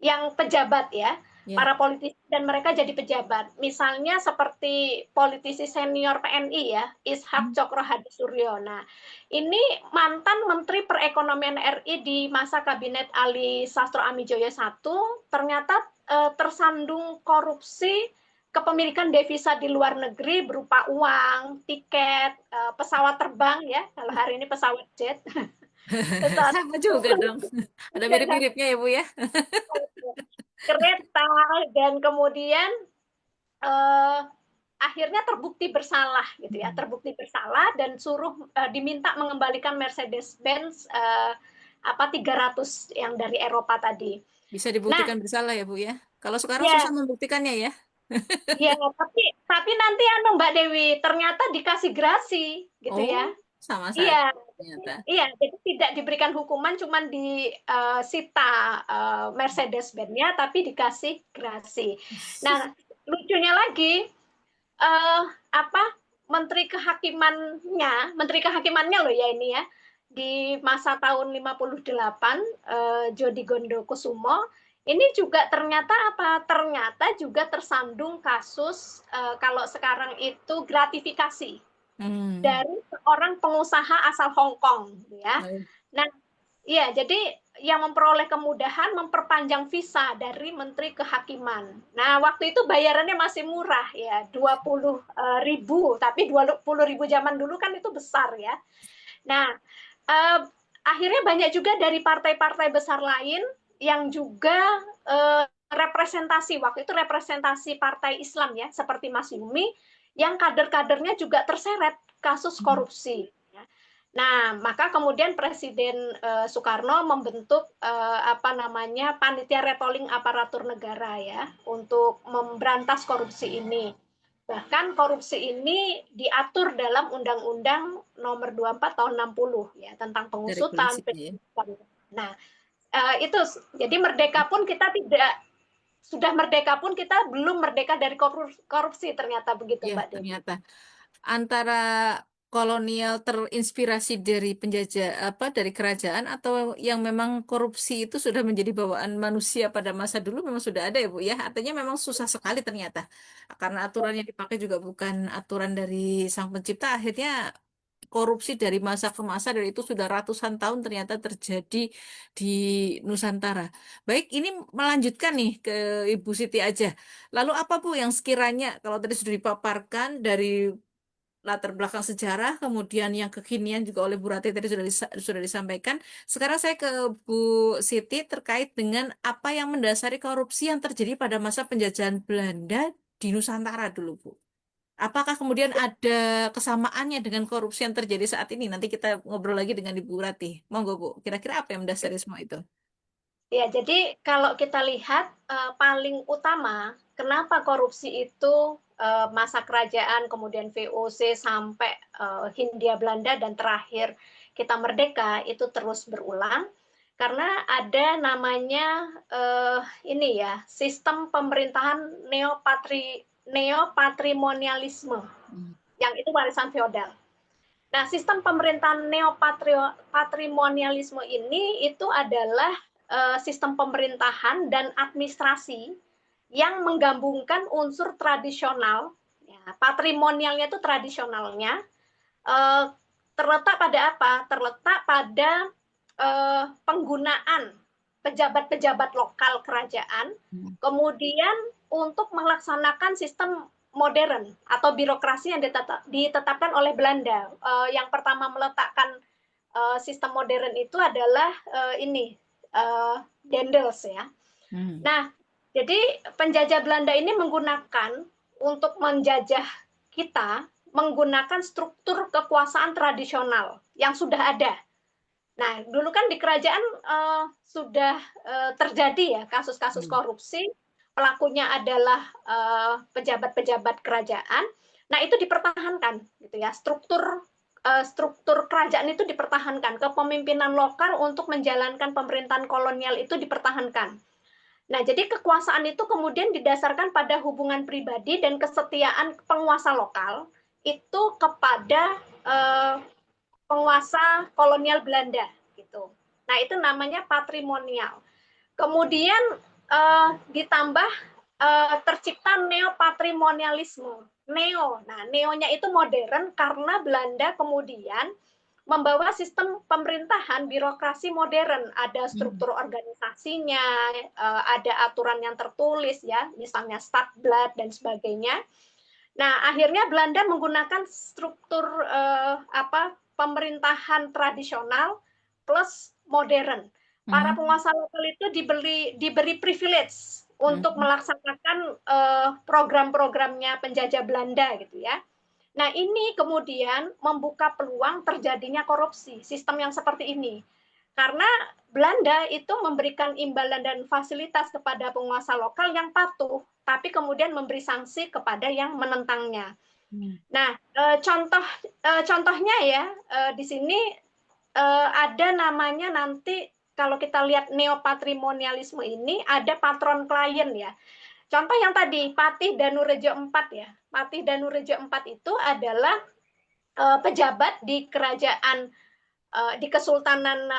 yang pejabat ya, para politisi dan mereka jadi pejabat. Misalnya seperti politisi senior PNI ya, Ishak Cokro Hadi Suryo. Nah, ini mantan Menteri Perekonomian RI di masa Kabinet Ali Sastro Amijoyo I, ternyata tersandung korupsi kepemilikan devisa di luar negeri berupa uang, tiket, pesawat terbang ya, kalau hari ini pesawat jet. Sama juga dong. Ada mirip-miripnya ya Bu ya. Kereta dan kemudian akhirnya terbukti bersalah gitu ya, terbukti bersalah dan diminta mengembalikan Mercedes-Benz 300 yang dari Eropa tadi. Bisa Nah, dibuktikan bersalah ya Bu ya. Kalau sekarang ya, susah membuktikannya ya. ya, tapi nanti Mbak Dewi ternyata dikasih grasi gitu Oh, ya. sama saja Iya, ternyata. iya, jadi tidak diberikan hukuman, cuman disita Mercedes-Benz-nya, tapi dikasih grasi. Nah, lucunya lagi, apa Menteri Kehakimannya loh ya ini ya, di masa tahun 58, Jody Gondokusumo, ini juga ternyata Ternyata juga tersandung kasus kalau sekarang itu gratifikasi dari seorang pengusaha asal Hong Kong, ya. Nah, iya, jadi yang memperoleh kemudahan memperpanjang visa dari Menteri Kehakiman. Nah, waktu itu bayarannya masih murah ya, 20.000, tapi 20.000 zaman dulu kan itu besar ya. Nah, akhirnya banyak juga dari partai-partai besar lain yang juga representasi, waktu itu representasi partai Islam ya, seperti Mas Yumi, yang kader-kadernya juga terseret kasus korupsi. Nah, maka kemudian Presiden Soekarno membentuk panitia retoling aparatur negara ya untuk memberantas korupsi ini. Bahkan korupsi ini diatur dalam Undang-Undang Nomor 24 Tahun 60 ya tentang pengusutan. Nah, itu jadi sudah merdeka pun kita belum merdeka dari korupsi ternyata begitu Ya, Mbak Dewi. ternyata antara kolonial terinspirasi dari dari kerajaan atau yang memang korupsi itu sudah menjadi bawaan manusia pada masa dulu memang sudah ada ya Bu ya. Artinya memang susah sekali ternyata. Karena aturan yang dipakai juga bukan aturan dari Sang Pencipta, akhirnya korupsi dari masa ke masa dan itu sudah ratusan tahun ternyata terjadi di Nusantara. Baik, ini melanjutkan nih ke Ibu Siti aja. Lalu apa Bu yang sekiranya kalau tadi sudah dipaparkan dari latar belakang sejarah, kemudian yang kekinian juga oleh Bu Rati tadi sudah disampaikan. Sekarang saya ke Bu Siti terkait dengan apa yang mendasari korupsi yang terjadi pada masa penjajahan Belanda di Nusantara dulu, Bu. Apakah kemudian ada kesamaannya dengan korupsi yang terjadi saat ini? Nanti kita ngobrol lagi dengan Ibu Rati. Monggo, Bu. Kira-kira apa yang mendasari semua itu? Ya, jadi kalau kita lihat paling utama kenapa korupsi itu masa kerajaan kemudian VOC sampai Hindia Belanda dan terakhir kita merdeka itu terus berulang karena ada namanya ini ya sistem pemerintahan neopatrimonialisme yang itu warisan feodal. Nah, sistem pemerintahan neopatrimonialisme ini itu adalah sistem pemerintahan dan administrasi yang menggabungkan unsur tradisional ya, Patrimonialnya itu tradisionalnya terletak pada apa? Terletak pada penggunaan pejabat-pejabat lokal kerajaan, kemudian untuk melaksanakan sistem modern atau birokrasi yang ditetapkan oleh Belanda. Yang pertama meletakkan sistem modern itu adalah Daendels ya. Nah, jadi penjajah Belanda ini menggunakan untuk menjajah kita menggunakan struktur kekuasaan tradisional yang sudah ada. Nah, dulu kan di kerajaan sudah terjadi ya kasus-kasus korupsi, pelakunya adalah pejabat-pejabat kerajaan. Nah, itu dipertahankan gitu ya. Struktur kerajaan itu dipertahankan, kepemimpinan lokal untuk menjalankan pemerintahan kolonial itu dipertahankan. Nah, jadi kekuasaan itu kemudian didasarkan pada hubungan pribadi dan kesetiaan penguasa lokal itu kepada penguasa kolonial Belanda gitu. Nah, itu namanya patrimonial. Kemudian ditambah tercipta neopatrimonialisme. Nah, neonya itu modern karena Belanda kemudian membawa sistem pemerintahan birokrasi modern, ada struktur organisasinya, ada aturan yang tertulis ya, misalnya Stadblad dan sebagainya. Nah, akhirnya Belanda menggunakan struktur pemerintahan tradisional plus modern. Para penguasa lokal itu diberi privilege untuk melaksanakan program-programnya penjajah Belanda gitu ya. Nah, ini kemudian membuka peluang terjadinya korupsi, sistem yang seperti ini. Karena Belanda itu memberikan imbalan dan fasilitas kepada penguasa lokal yang patuh, tapi kemudian memberi sanksi kepada yang menentangnya. Nah, contohnya ya, di sini ada namanya nanti, kalau kita lihat neopatrimonialisme ini, ada patron klien ya. Contoh yang tadi, Patih Danurejo IV ya. Patih Danurejo IV itu adalah pejabat di kerajaan di Kesultanan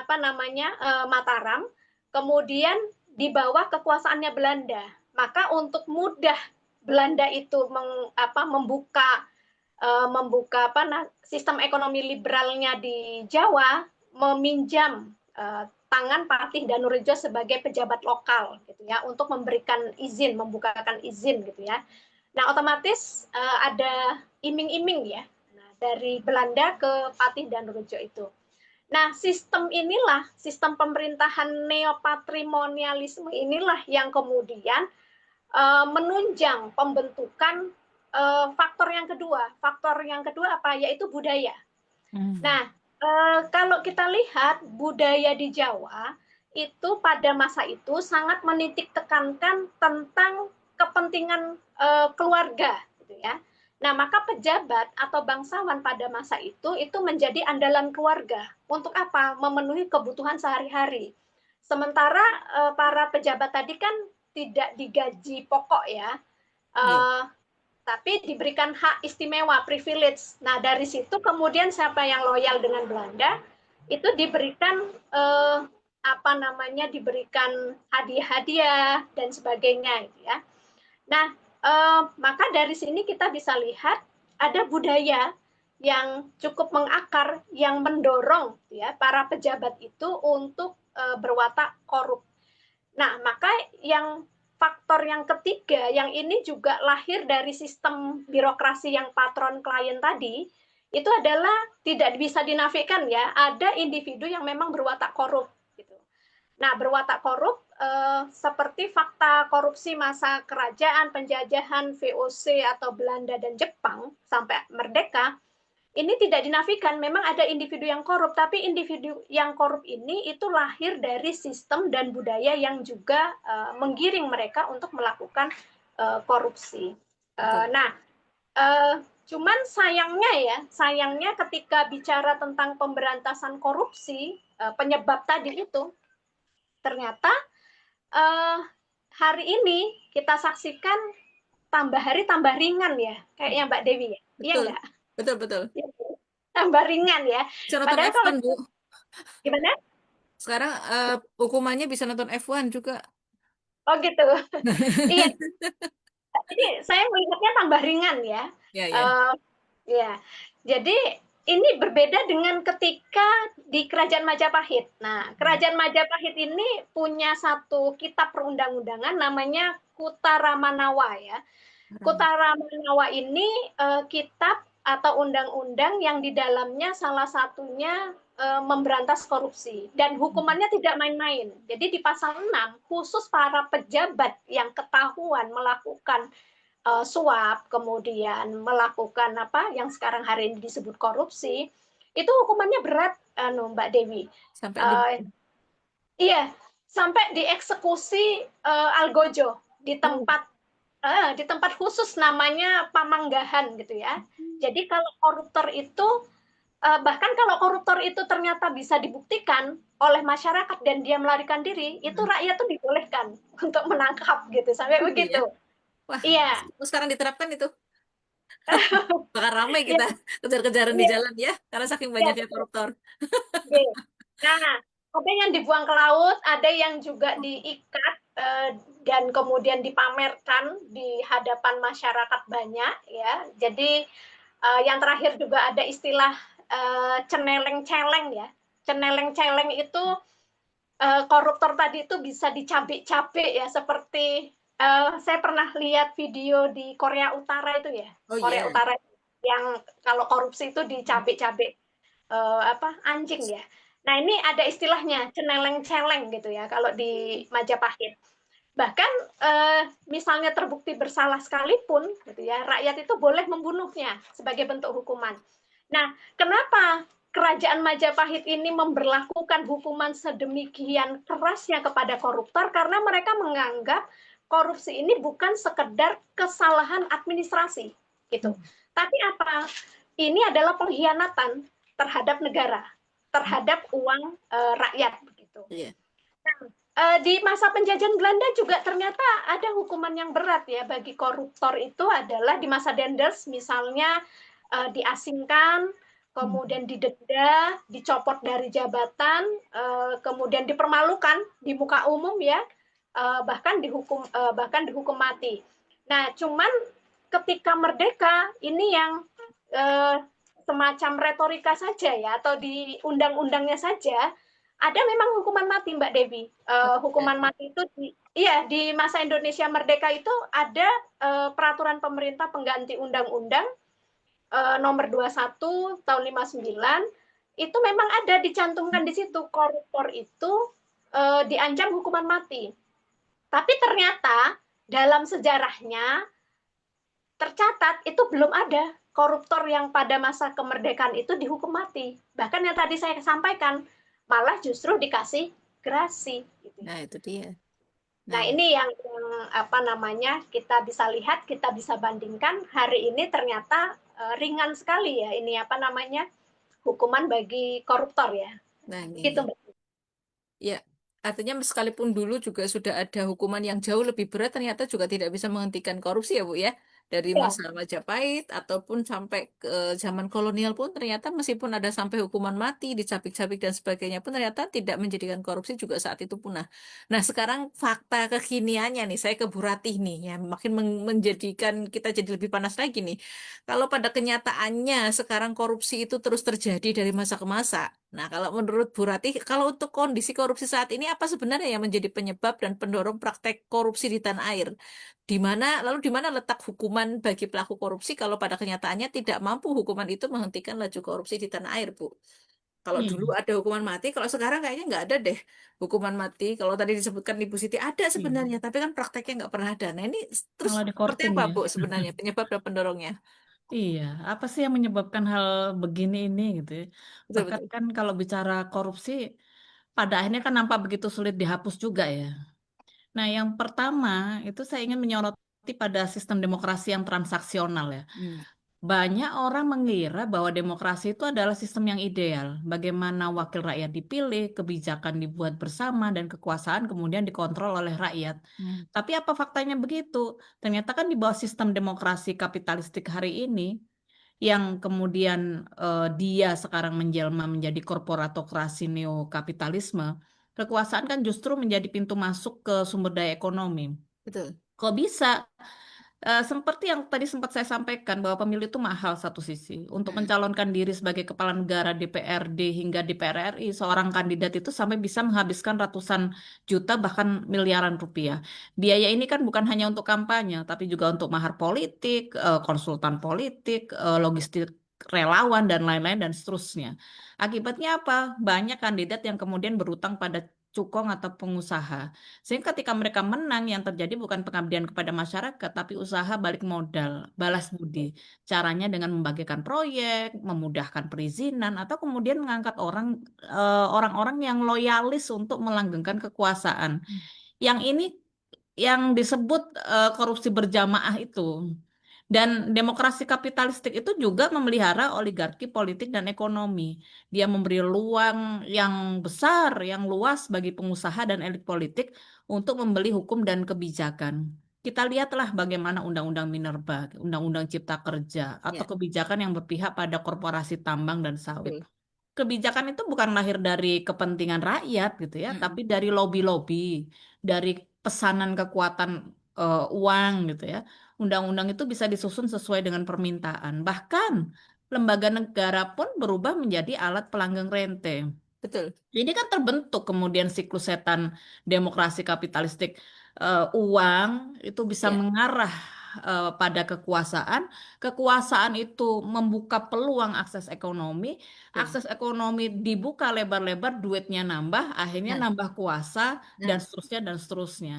Mataram, kemudian di bawah kekuasaannya Belanda. Maka untuk mudah Belanda itu membuka sistem ekonomi liberalnya di Jawa, meminjam tangan Patih Danurejo sebagai pejabat lokal gitu ya, untuk memberikan izin, membukakan izin gitu ya. Nah, otomatis ada iming-iming ya, dari Belanda ke Patih Danurejo itu. Nah, sistem inilah, sistem pemerintahan neopatrimonialisme inilah yang kemudian menunjang pembentukan faktor yang kedua. Faktor yang kedua apa? Yaitu budaya. Nah, kalau kita lihat budaya di Jawa itu pada masa itu sangat menitik tekankan tentang kepentingan keluarga gitu ya. Nah, maka pejabat atau bangsawan pada masa itu menjadi andalan keluarga. Untuk apa? Memenuhi kebutuhan sehari-hari. Sementara para pejabat tadi kan tidak digaji pokok ya. Tapi diberikan hak istimewa, privilege. Nah, dari situ kemudian siapa yang loyal dengan Belanda itu diberikan diberikan hadiah-hadiah dan sebagainya gitu ya. Nah, maka dari sini kita bisa lihat ada budaya yang cukup mengakar yang mendorong ya para pejabat itu untuk berwatak korup. Nah, maka faktor yang ketiga, yang ini juga lahir dari sistem birokrasi yang patron klien tadi, itu adalah tidak bisa dinafikan ya, ada individu yang memang berwatak korup. Gitu. Nah, berwatak korup seperti fakta korupsi masa kerajaan penjajahan VOC atau Belanda dan Jepang sampai merdeka, ini tidak dinafikan, memang ada individu yang korup, tapi individu yang korup ini itu lahir dari sistem dan budaya yang juga menggiring mereka untuk melakukan korupsi. Cuman sayangnya ketika bicara tentang pemberantasan korupsi, penyebab tadi itu, ternyata hari ini kita saksikan tambah hari tambah ringan ya, kayaknya Mbak Dewi ya, iya nggak? Betul. Tambah ringan ya. Padahal F1, Bu. Gimana? Sekarang hukumannya bisa nonton F1 juga. Oh gitu. Iya. Jadi saya melihatnya tambah ringan ya. Ya, ya. Eh, ya, jadi ini berbeda dengan ketika di Kerajaan Majapahit. Nah, Kerajaan Majapahit ini punya satu kitab perundang-undangan namanya Kutaramanawa ya. Kutaramanawa ini kitab atau undang-undang yang di dalamnya salah satunya memberantas korupsi dan hukumannya tidak main-main. Jadi di pasal 6 khusus para pejabat yang ketahuan melakukan suap, kemudian melakukan apa yang sekarang hari ini disebut korupsi, itu hukumannya berat, Mbak Dewi. Sampai di Uh, iya, sampai dieksekusi Algojo oh, di tempat khusus namanya Pamanggahan gitu ya. Jadi kalau koruptor itu bahkan kalau koruptor itu ternyata bisa dibuktikan oleh masyarakat dan dia melarikan diri, itu rakyat tuh dibolehkan untuk menangkap gitu sampai oh iya. begitu. Wah, Iya, sekarang diterapkan itu. Bakal ramai iya, kita kejar-kejaran di iya, jalan ya, karena saking iya, banyaknya betul. koruptor. Oke. Nah, ada yang dibuang ke laut, ada yang juga diikat dan kemudian dipamerkan di hadapan masyarakat banyak ya. Jadi yang terakhir juga ada istilah ceneleng-celeng ya. Ceneleng-celeng itu koruptor tadi itu bisa dicabik-cabik ya seperti saya pernah lihat video di Korea Utara itu ya. Oh Korea iya. Utara yang kalau korupsi itu dicabik-cabik apa anjing ya. Nah ini ada istilahnya ceneleng-celeng gitu ya kalau di Majapahit. Bahkan misalnya terbukti bersalah sekalipun gitu ya, rakyat itu boleh membunuhnya sebagai bentuk hukuman. Nah, kenapa kerajaan Majapahit ini memberlakukan hukuman sedemikian kerasnya kepada koruptor? Karena mereka menganggap korupsi ini bukan sekedar kesalahan administrasi gitu. Tapi apa? Ini adalah pengkhianatan terhadap negara, terhadap uang rakyat begitu. Iya. Di masa penjajahan Belanda juga ternyata ada hukuman yang berat ya bagi koruptor itu adalah di masa Dendels misalnya diasingkan, kemudian didenda, dicopot dari jabatan, kemudian dipermalukan di muka umum ya, bahkan dihukum mati. Nah, cuman ketika merdeka ini yang semacam retorika saja ya atau di undang-undangnya saja ada memang hukuman mati Mbak Devi. Hukuman mati itu di masa Indonesia Merdeka itu ada peraturan pemerintah pengganti undang-undang nomor 21 tahun 59 itu memang ada dicantumkan di situ koruptor itu diancam hukuman mati. Tapi ternyata dalam sejarahnya tercatat itu belum ada koruptor yang pada masa kemerdekaan itu dihukum mati. Bahkan yang tadi saya sampaikan malah justru dikasih grasi. Gitu. Nah, itu dia. Nah, ini yang apa namanya kita bisa lihat, kita bisa bandingkan hari ini ternyata ringan sekali ya ini apa namanya hukuman bagi koruptor ya. Nah, ini Gitu. dia. Ya, artinya sekalipun dulu juga sudah ada hukuman yang jauh lebih berat, ternyata juga tidak bisa menghentikan korupsi ya, Bu ya. Dari Ya, masa Majapahit ataupun sampai ke zaman kolonial pun ternyata meskipun ada sampai hukuman mati, dicabik-cabik dan sebagainya pun ternyata tidak menjadikan korupsi juga saat itu punah. Nah, sekarang fakta kekiniannya nih, saya ke Bu Ratih nih, ya makin menjadikan kita jadi lebih panas lagi nih. Kalau pada kenyataannya sekarang korupsi itu terus terjadi dari masa ke masa. Nah, kalau menurut Bu Ratih, kalau untuk kondisi korupsi saat ini apa sebenarnya yang menjadi penyebab dan pendorong praktek korupsi di tanah air? Di mana letak hukuman bagi pelaku korupsi kalau pada kenyataannya tidak mampu hukuman itu menghentikan laju korupsi di tanah air, Bu? Kalau dulu Iya, ada hukuman mati, kalau sekarang kayaknya nggak ada deh hukuman mati. Kalau tadi disebutkan Ibu Siti ada iya. sebenarnya, tapi kan prakteknya nggak pernah ada. Nah, ini terus Malah seperti dikorting apa, ya. Bu, sebenarnya penyebab dan pendorongnya? Iya, apa sih yang menyebabkan hal begini ini gitu ya. Bahkan Betul-betul. kan kalau bicara korupsi, pada akhirnya kan nampak begitu sulit dihapus juga ya. Nah, yang pertama itu saya ingin menyoroti pada sistem demokrasi yang transaksional ya. Hmm, Banyak orang mengira bahwa demokrasi itu adalah sistem yang ideal. Bagaimana wakil rakyat dipilih, kebijakan dibuat bersama, dan kekuasaan kemudian dikontrol oleh rakyat. hmm, Tapi apa faktanya begitu? Ternyata kan di bawah sistem demokrasi kapitalistik hari ini, yang kemudian dia sekarang menjelma menjadi korporatokrasi neokapitalisme, kekuasaan kan justru menjadi pintu masuk ke sumber daya ekonomi. betul. Kok bisa? Seperti yang tadi sempat saya sampaikan bahwa pemilu itu mahal satu sisi. Untuk Mm. mencalonkan diri sebagai kepala negara, DPRD hingga DPR RI, seorang kandidat itu sampai bisa menghabiskan ratusan juta bahkan miliaran rupiah. Biaya ini kan bukan hanya untuk kampanye, tapi juga untuk mahar politik, konsultan politik, logistik relawan dan lain-lain dan seterusnya. Akibatnya apa? Banyak kandidat yang kemudian berutang pada cukong atau pengusaha. Sehingga ketika mereka menang, yang terjadi bukan pengabdian kepada masyarakat, tapi usaha balik modal, Ya, balas budi. Caranya dengan membagikan proyek, memudahkan perizinan, atau kemudian mengangkat orang-orang yang loyalis untuk melanggengkan kekuasaan. mm, Yang ini yang disebut korupsi berjamaah itu. Dan demokrasi kapitalistik itu juga memelihara oligarki politik dan ekonomi. Dia memberi ruang yang besar, yang luas bagi pengusaha dan elit politik untuk membeli hukum dan kebijakan. Kita lihatlah bagaimana Undang-Undang Minerba, Undang-Undang Cipta Kerja, atau ya, kebijakan yang berpihak pada korporasi tambang dan sawit. betul. Kebijakan itu bukan lahir dari kepentingan rakyat gitu ya, Mm-mm. tapi dari lobi-lobi, dari pesanan kekuatan uang gitu ya. Undang-undang itu bisa disusun sesuai dengan permintaan. Bahkan lembaga negara pun berubah menjadi alat pelanggang rente. Betul. Jadi kan terbentuk kemudian siklus setan demokrasi kapitalistik. Uang itu bisa Ya, mengarah pada kekuasaan. Kekuasaan itu membuka peluang betul. akses ekonomi dibuka lebar-lebar, duitnya nambah, akhirnya Nah, nambah kuasa dan nah, seterusnya dan seterusnya.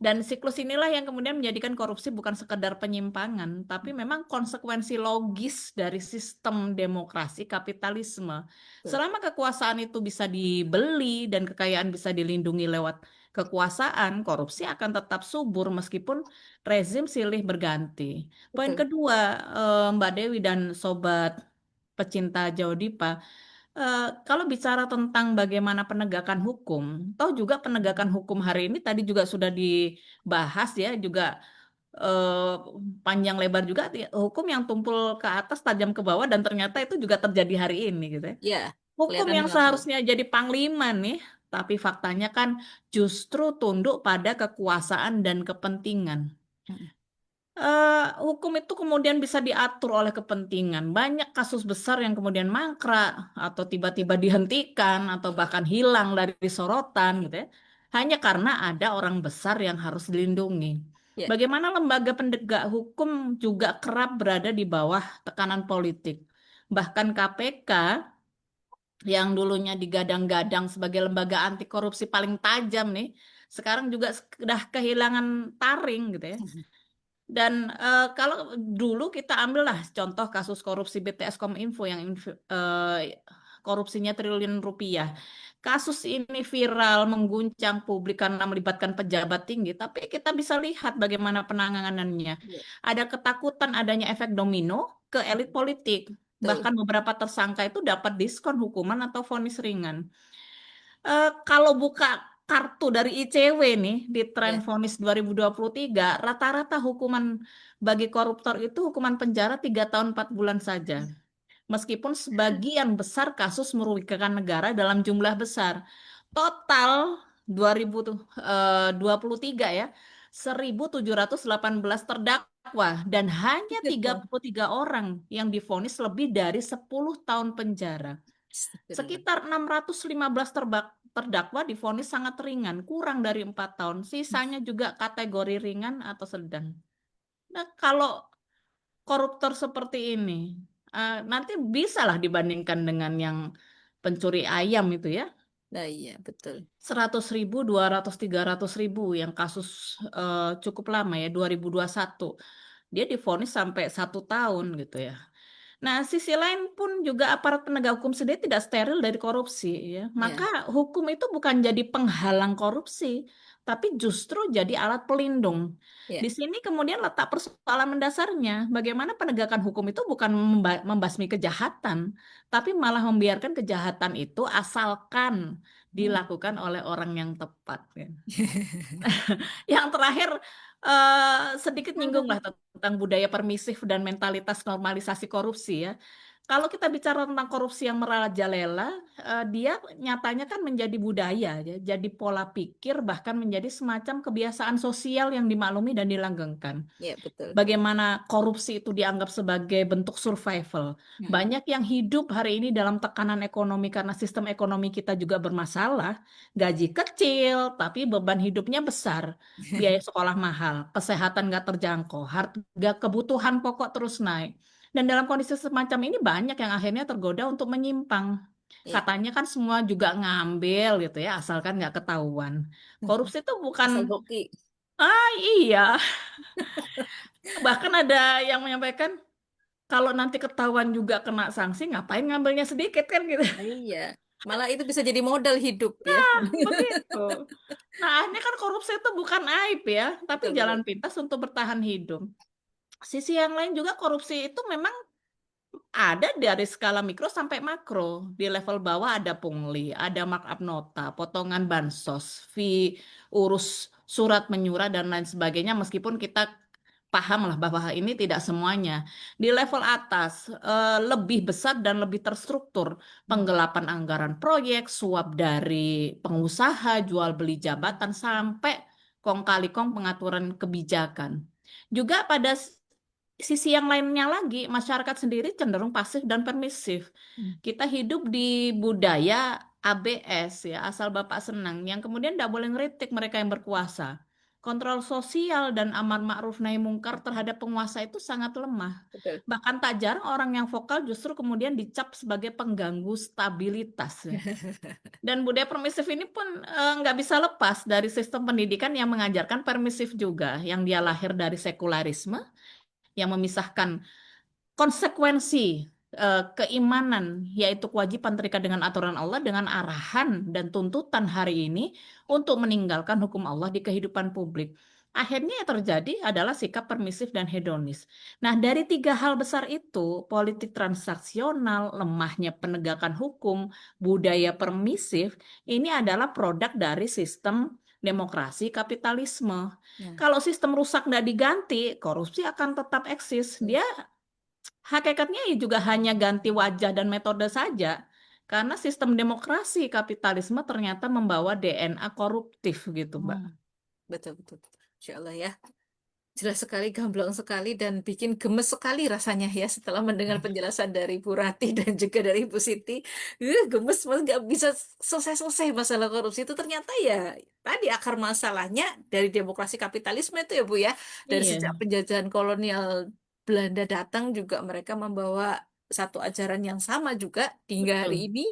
Dan siklus inilah yang kemudian menjadikan korupsi bukan sekedar penyimpangan, tapi memang konsekuensi logis dari sistem demokrasi kapitalisme. betul. Selama kekuasaan itu bisa dibeli dan kekayaan bisa dilindungi lewat kekuasaan, korupsi akan tetap subur meskipun rezim silih berganti. Poin Betul. kedua, Mbak Dewi dan sobat pecinta Jawa Dipa, kalau bicara tentang bagaimana penegakan hukum, toh juga penegakan hukum hari ini tadi juga sudah dibahas ya, juga eh, panjang lebar juga hukum yang tumpul ke atas tajam ke bawah dan ternyata itu juga terjadi hari ini gitu ya. Ya, Hukum kelihatan di yang lapangan. seharusnya jadi panglima nih, tapi faktanya kan justru tunduk pada kekuasaan dan kepentingan. Mm-mm. Hukum itu kemudian bisa diatur oleh kepentingan. Banyak kasus besar yang kemudian mangkrak atau tiba-tiba dihentikan atau bahkan hilang dari sorotan gitu ya. Hanya karena ada orang besar yang harus dilindungi. Ya, Bagaimana lembaga penegak hukum juga kerap berada di bawah tekanan politik. Bahkan KPK yang dulunya digadang-gadang sebagai lembaga anti korupsi paling tajam nih, sekarang juga sudah kehilangan taring gitu ya. Dan kalau dulu kita ambillah contoh kasus korupsi BTS Kominfo yang korupsinya triliun rupiah. Kasus ini viral, mengguncang publik karena melibatkan pejabat tinggi, tapi kita bisa lihat bagaimana penanganannya. ya, Ada ketakutan adanya efek domino ke elit politik. betul. Bahkan beberapa tersangka itu dapat diskon hukuman atau vonis ringan. Kalau buka kartu dari ICW nih di tren Ya. vonis 2023, rata-rata hukuman bagi koruptor itu hukuman penjara 3 tahun 4 bulan saja. Meskipun sebagian besar kasus merugikan negara dalam jumlah besar. Total 2023 ya, 1.718 terdakwa dan hanya Betul. 33 orang yang divonis lebih dari 10 tahun penjara. Astagfirullah. Sekitar 615 terdakwa divonis sangat ringan, kurang dari 4 tahun. Sisanya juga kategori ringan atau sedang. Nah, kalau koruptor seperti ini, nanti bisalah dibandingkan dengan yang pencuri ayam itu ya. Nah, iya, betul. 100.000, 200, 300.000 yang kasus cukup lama ya, 2021. Dia divonis sampai 1 tahun gitu ya. Nah, sisi lain pun juga aparat penegak hukum sendiri tidak steril dari korupsi, ya. Maka Ya, hukum itu bukan jadi penghalang korupsi, tapi justru jadi alat pelindung. ya. Di sini kemudian letak persoalan mendasarnya, bagaimana penegakan hukum itu bukan membasmi kejahatan, tapi malah membiarkan kejahatan itu asalkan Hmm. dilakukan oleh orang yang tepat. Ya. Yang terakhir, sedikit nyinggung lah tentang budaya permisif dan mentalitas normalisasi korupsi ya. Kalau kita bicara tentang korupsi yang merajalela, dia nyatanya kan menjadi budaya, ya, jadi pola pikir, bahkan menjadi semacam kebiasaan sosial yang dimaklumi dan dilanggengkan. Ya, betul. Bagaimana korupsi itu dianggap sebagai bentuk survival. Banyak yang hidup hari ini dalam tekanan ekonomi karena sistem ekonomi kita juga bermasalah. Gaji kecil, tapi beban hidupnya besar. Biaya sekolah mahal, kesehatan nggak terjangkau, harga kebutuhan pokok terus naik. Dan dalam kondisi semacam ini banyak yang akhirnya tergoda untuk menyimpang. Iya. Katanya kan semua juga ngambil gitu ya, asalkan nggak ketahuan. Korupsi itu Asal bukan, hoki. iya. Bahkan ada yang menyampaikan, kalau nanti ketahuan juga kena sanksi, ngapain ngambilnya sedikit kan gitu. Iya. Malah itu bisa jadi modal hidup ya. Begitu. Nah, akhirnya kan korupsi itu bukan aib ya, tapi Betul, jalan betul. pintas untuk bertahan hidup. Sisi yang lain juga korupsi itu memang ada dari skala mikro sampai makro. Di level bawah ada pungli, ada markup nota, potongan bansos, fee, urus surat menyurat dan lain sebagainya. Meskipun kita paham lah bahwa ini tidak semuanya. Di level atas lebih besar dan lebih terstruktur. Penggelapan anggaran proyek, suap dari pengusaha, jual beli jabatan, sampai kong kali kong pengaturan kebijakan. Juga pada sisi yang lainnya lagi, masyarakat sendiri cenderung pasif dan permisif. Kita hidup di budaya ABS ya, asal Bapak senang, yang kemudian tidak boleh ngeritik mereka yang berkuasa. Kontrol sosial dan amar ma'ruf nahi mungkar terhadap penguasa itu sangat lemah. Betul. Bahkan tak jarang orang yang vokal justru kemudian dicap sebagai pengganggu stabilitas ya. Dan budaya permisif ini pun nggak bisa lepas dari sistem pendidikan yang mengajarkan permisif juga, yang dia lahir dari sekularisme, yang memisahkan konsekuensi keimanan, yaitu kewajiban terikat dengan aturan Allah, dengan arahan dan tuntutan hari ini untuk meninggalkan hukum Allah di kehidupan publik. Akhirnya yang terjadi adalah sikap permisif dan hedonis. Nah, dari tiga hal besar itu, politik transaksional, lemahnya penegakan hukum, budaya permisif, ini adalah produk dari sistem demokrasi kapitalisme. Ya. Kalau sistem rusak nggak diganti, korupsi akan tetap eksis. Dia hakikatnya juga hanya ganti wajah dan metode saja. Karena sistem demokrasi kapitalisme ternyata membawa DNA koruptif gitu, Mbak. Betul, betul, betul. Insya Allah ya. Jelas sekali, gamblang sekali, dan bikin gemes sekali rasanya ya setelah mendengar penjelasan dari Bu Rati dan juga dari Bu Siti. Gemes, mas nggak bisa selesai-selesai masalah korupsi itu, ternyata ya tadi akar masalahnya dari demokrasi kapitalisme itu ya Bu ya. Dari Iya, sejak penjajahan kolonial Belanda datang juga mereka membawa satu ajaran yang sama juga hingga hari betul. ini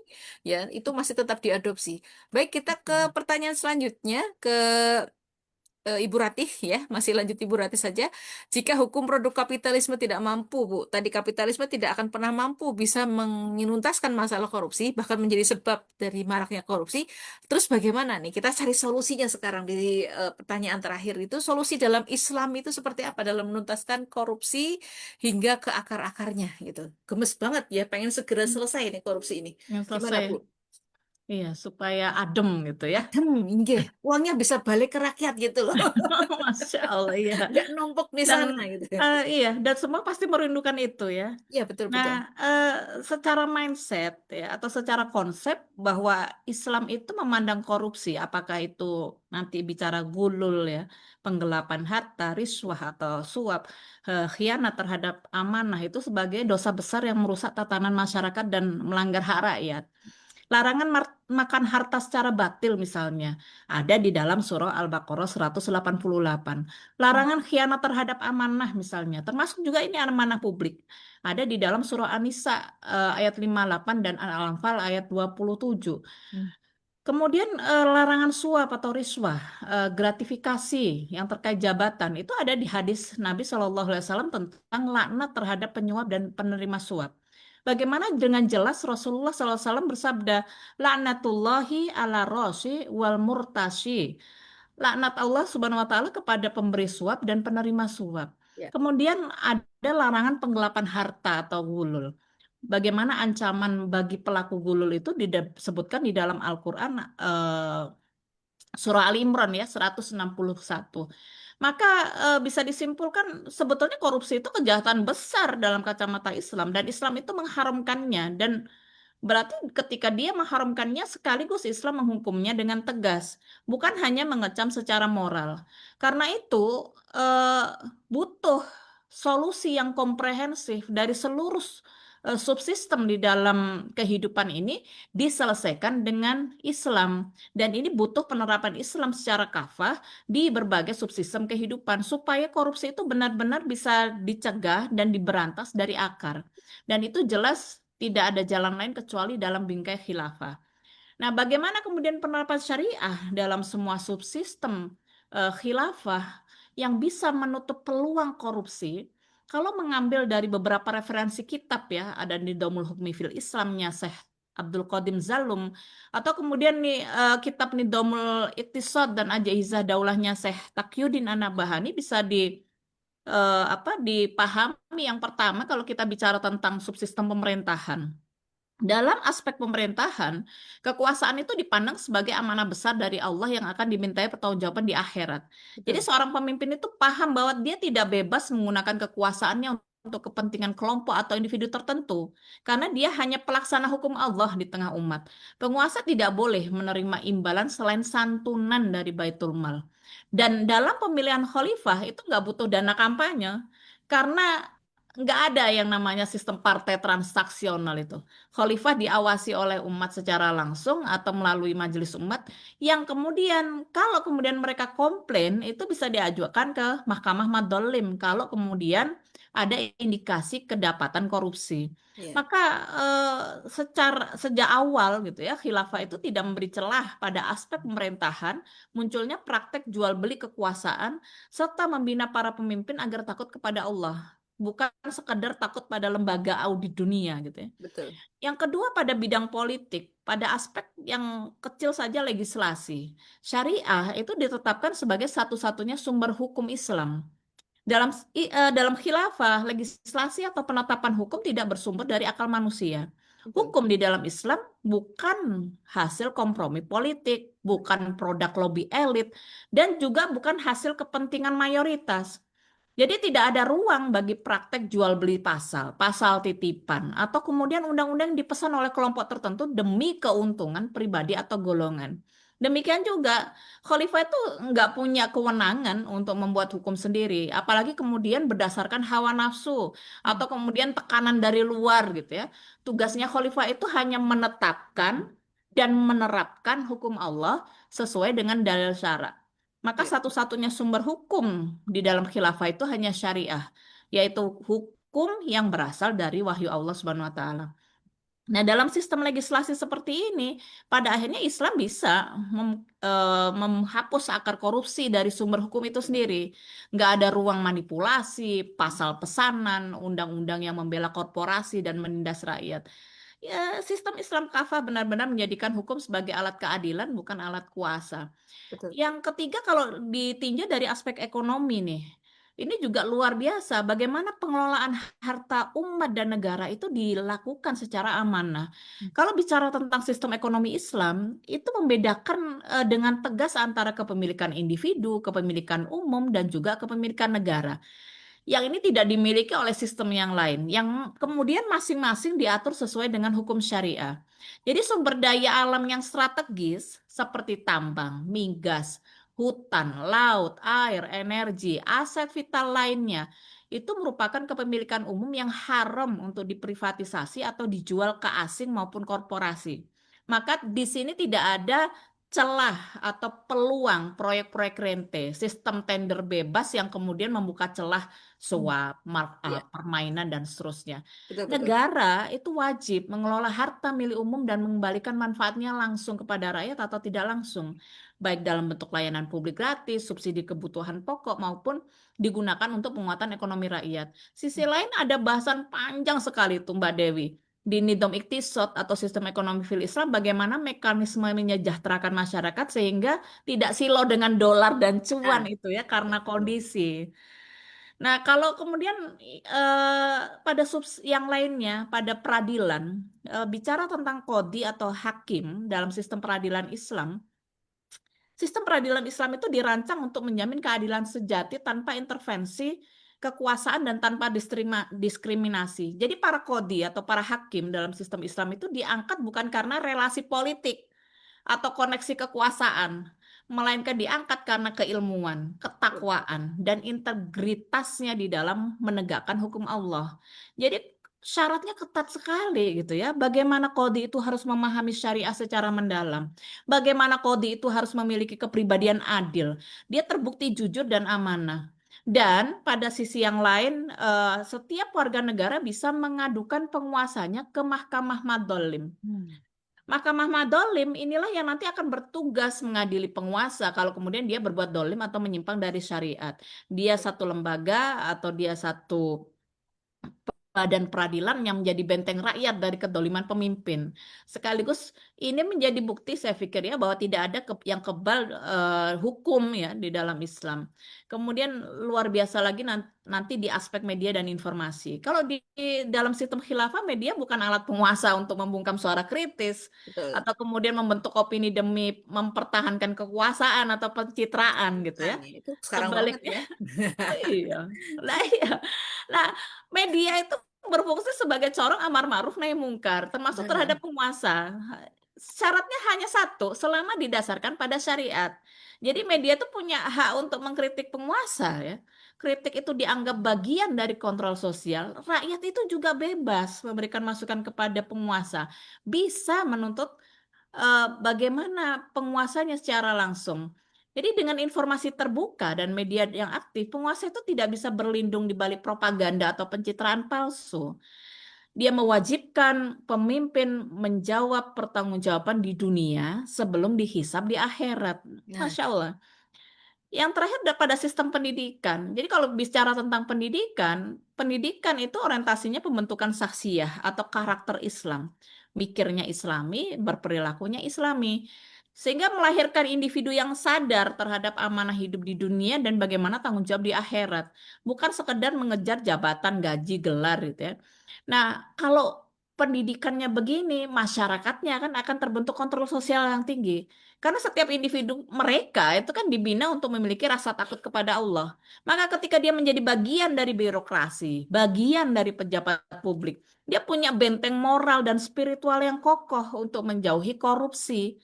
ya, itu masih tetap diadopsi. Baik, kita ke pertanyaan selanjutnya, ke Ibu Ratih ya, masih lanjut Ibu Ratih saja. Jika hukum produk kapitalisme tidak mampu, Bu, tadi kapitalisme tidak akan pernah mampu bisa menuntaskan masalah korupsi, bahkan menjadi sebab dari maraknya korupsi. Terus bagaimana nih? Kita cari solusinya sekarang di pertanyaan terakhir itu, solusi dalam Islam itu seperti apa dalam menuntaskan korupsi hingga ke akar-akarnya gitu. Gemes banget ya, pengen segera selesai nih korupsi ini. Yang Gimana, selesai. Bu? Iya, supaya adem gitu ya. Adem, inggih. Uangnya bisa balik ke rakyat gitu loh. Masya Allah, iya. Nggak numpuk di Dan sana gitu. iya, dan semua pasti merindukan itu ya. Iya, betul, Nah, betul. secara mindset ya atau secara konsep bahwa Islam itu memandang korupsi, apakah itu nanti bicara gulul ya, penggelapan harta, riswah atau suap, khianat terhadap amanah, itu sebagai dosa besar yang merusak tatanan masyarakat dan melanggar hak rakyat. Larangan makan harta secara batil misalnya ada di dalam surah Al-Baqarah 188. Larangan khianat terhadap amanah misalnya, termasuk juga ini amanah publik, ada di dalam surah An-Nisa ayat 58 dan Al-Anfal ayat 27. Hmm. Kemudian larangan suap atau riswah, gratifikasi yang terkait jabatan itu ada di hadis Nabi SAW tentang laknat terhadap penyuap dan penerima suap. Bagaimana dengan jelas Rasulullah SAW bersabda, laknatullahi ala rosi wal murtashi. Laknat Allah Subhanahu wa taala kepada pemberi suap dan penerima suap. Ya. Kemudian ada larangan penggelapan harta atau gulul. Bagaimana ancaman bagi pelaku gulul itu disebutkan di dalam Al-Qur'an surah Ali Imran ya 161. Maka bisa disimpulkan sebetulnya korupsi itu kejahatan besar dalam kacamata Islam, dan Islam itu mengharamkannya. Dan berarti ketika dia mengharamkannya, sekaligus Islam menghukumnya dengan tegas, bukan hanya mengecam secara moral. Karena itu eh, butuh solusi yang komprehensif dari seluruh subsistem di dalam kehidupan ini diselesaikan dengan Islam. Dan ini butuh penerapan Islam secara kafah di berbagai subsistem kehidupan supaya korupsi itu benar-benar bisa dicegah dan diberantas dari akar. Dan itu jelas tidak ada jalan lain kecuali dalam bingkai khilafah. Nah, bagaimana kemudian penerapan syariah dalam semua subsistem khilafah yang bisa menutup peluang korupsi? Kalau mengambil dari beberapa referensi kitab ya, ada Nidhamul Hukmi fil Islamnya Syekh Abdul Qadim Zalum, atau kemudian nih kitab Nidhamul Iqtisad dan Ajaizah Daulahnya Syekh Taqiyuddin An-Nabhani bisa dipahami. Yang pertama, kalau kita bicara tentang subsistem pemerintahan. Dalam aspek pemerintahan, kekuasaan itu dipandang sebagai amanah besar dari Allah yang akan dimintai pertanggungjawaban di akhirat. Jadi Betul. seorang pemimpin itu paham bahwa dia tidak bebas menggunakan kekuasaannya untuk kepentingan kelompok atau individu tertentu, karena dia hanya pelaksana hukum Allah di tengah umat. Penguasa tidak boleh menerima imbalan selain santunan dari Baitul Mal. Dan dalam pemilihan khalifah itu nggak butuh dana kampanye, karena nggak ada yang namanya sistem partai transaksional itu. Khalifah diawasi oleh umat secara langsung atau melalui majelis umat, yang kemudian kalau kemudian mereka komplain itu bisa diajukan ke Mahkamah Madzalim kalau kemudian ada indikasi kedapatan korupsi. Ya, Maka secara sejak awal gitu ya, khilafah itu tidak memberi celah pada aspek pemerintahan munculnya praktek jual beli kekuasaan serta membina para pemimpin agar takut kepada Allah, bukan sekedar takut pada lembaga audit dunia gitu ya. betul. Yang kedua, pada bidang politik, pada aspek yang kecil saja legislasi, syariah itu ditetapkan sebagai satu-satunya sumber hukum Islam. Dalam khilafah, legislasi atau penetapan hukum tidak bersumber dari akal manusia. Betul. Hukum di dalam Islam bukan hasil kompromi politik, bukan produk lobby elit, dan juga bukan hasil kepentingan mayoritas. Jadi tidak ada ruang bagi praktek jual beli pasal, pasal titipan, atau kemudian undang-undang yang dipesan oleh kelompok tertentu demi keuntungan pribadi atau golongan. Demikian juga khalifah itu nggak punya kewenangan untuk membuat hukum sendiri, apalagi kemudian berdasarkan hawa nafsu atau kemudian tekanan dari luar gitu ya. Tugasnya khalifah itu hanya menetapkan dan menerapkan hukum Allah sesuai dengan dalil syara. Maka Ya, satu-satunya sumber hukum di dalam khilafah itu hanya syariah, yaitu hukum yang berasal dari wahyu Allah Subhanahu wa taala. Nah, dalam sistem legislasi seperti ini, pada akhirnya Islam bisa menghapus akar korupsi dari sumber hukum itu sendiri. Nggak ada ruang manipulasi, pasal pesanan, undang-undang yang membela korporasi dan menindas rakyat. Ya, sistem Islam kafah benar-benar menjadikan hukum sebagai alat keadilan, bukan alat kuasa. betul. Yang ketiga, kalau ditinjau dari aspek ekonomi nih, ini juga luar biasa bagaimana pengelolaan harta umat dan negara itu dilakukan secara amanah. Kalau bicara tentang sistem ekonomi Islam, itu membedakan dengan tegas antara kepemilikan individu, kepemilikan umum, dan juga kepemilikan negara. Yang ini tidak dimiliki oleh sistem yang lain, yang kemudian masing-masing diatur sesuai dengan hukum syariah. Jadi sumber daya alam yang strategis seperti tambang, migas, hutan, laut, air, energi, aset vital lainnya itu merupakan kepemilikan umum yang haram untuk diprivatisasi atau dijual ke asing maupun korporasi. Maka di sini tidak ada celah atau peluang proyek-proyek rente, sistem tender bebas yang kemudian membuka celah suap, Ya, permainan, dan seterusnya. betul, betul. Negara itu wajib mengelola harta milik umum dan mengembalikan manfaatnya langsung kepada rakyat atau tidak langsung, baik dalam bentuk layanan publik gratis, subsidi kebutuhan pokok, maupun digunakan untuk penguatan ekonomi rakyat. Sisi lain ada bahasan panjang sekali itu Mbak Dewi. Di Nidham Iktisad atau sistem ekonomi fil Islam, bagaimana mekanisme menyejahterakan masyarakat sehingga tidak silo dengan dolar dan cuan Nah, itu ya karena betul. kondisi. Nah, kalau kemudian pada yang lainnya, pada peradilan, bicara tentang kodi atau hakim dalam sistem peradilan Islam, Sistem peradilan Islam itu dirancang untuk menjamin keadilan sejati tanpa intervensi kekuasaan dan tanpa diskriminasi. Jadi para kodi atau para hakim dalam sistem Islam itu diangkat bukan karena relasi politik atau koneksi kekuasaan, melainkan diangkat karena keilmuan, ketakwaan, dan integritasnya di dalam menegakkan hukum Allah. Jadi syaratnya ketat sekali gitu ya. Bagaimana kodi itu harus memahami syariah secara mendalam. Bagaimana kodi itu harus memiliki kepribadian adil. Dia terbukti jujur dan amanah. Dan pada sisi yang lain, setiap warga negara bisa mengadukan penguasanya ke Mahkamah Madzalim. Mahkamah Madzalim inilah yang nanti akan bertugas mengadili penguasa kalau kemudian dia berbuat dolim atau menyimpang dari syariat. Dia satu lembaga atau dia satu badan peradilan yang menjadi benteng rakyat dari kedoliman pemimpin. Sekaligus ini menjadi bukti saya pikir ya bahwa tidak ada yang kebal hukum ya di dalam Islam. Kemudian luar biasa lagi nanti di aspek media dan informasi. Kalau di dalam sistem khilafah media bukan alat penguasa untuk membungkam suara kritis Betul. atau kemudian membentuk opini demi mempertahankan kekuasaan atau pencitraan gitu ya. Makanya, itu sekarang banget Sebaliknya, ya. iya. Iya. Nah, media itu berfungsi sebagai corong amar ma'ruf nahi mungkar, termasuk terhadap penguasa. Syaratnya hanya satu, selama didasarkan pada syariat. Jadi media itu punya hak untuk mengkritik penguasa ya. Kritik itu dianggap bagian dari kontrol sosial. Rakyat itu juga bebas memberikan masukan kepada penguasa. Bisa menuntut bagaimana penguasanya secara langsung. Jadi dengan informasi terbuka dan media yang aktif, penguasa itu tidak bisa berlindung di balik propaganda atau pencitraan palsu. Dia mewajibkan pemimpin menjawab pertanggungjawaban di dunia sebelum dihisab di akhirat. Nah, Masya Allah. Yang terakhir pada sistem pendidikan. Jadi kalau bicara tentang pendidikan, pendidikan itu orientasinya pembentukan saksiyah atau karakter Islam. Mikirnya Islami, berperilakunya Islami. Sehingga melahirkan individu yang sadar terhadap amanah hidup di dunia dan bagaimana tanggung jawab di akhirat. Bukan sekedar mengejar jabatan, gaji, gelar gitu ya. Nah, kalau pendidikannya begini, masyarakatnya kan akan terbentuk kontrol sosial yang tinggi. Karena setiap individu mereka itu kan dibina untuk memiliki rasa takut kepada Allah. Maka ketika dia menjadi bagian dari birokrasi, bagian dari pejabat publik, dia punya benteng moral dan spiritual yang kokoh untuk menjauhi korupsi.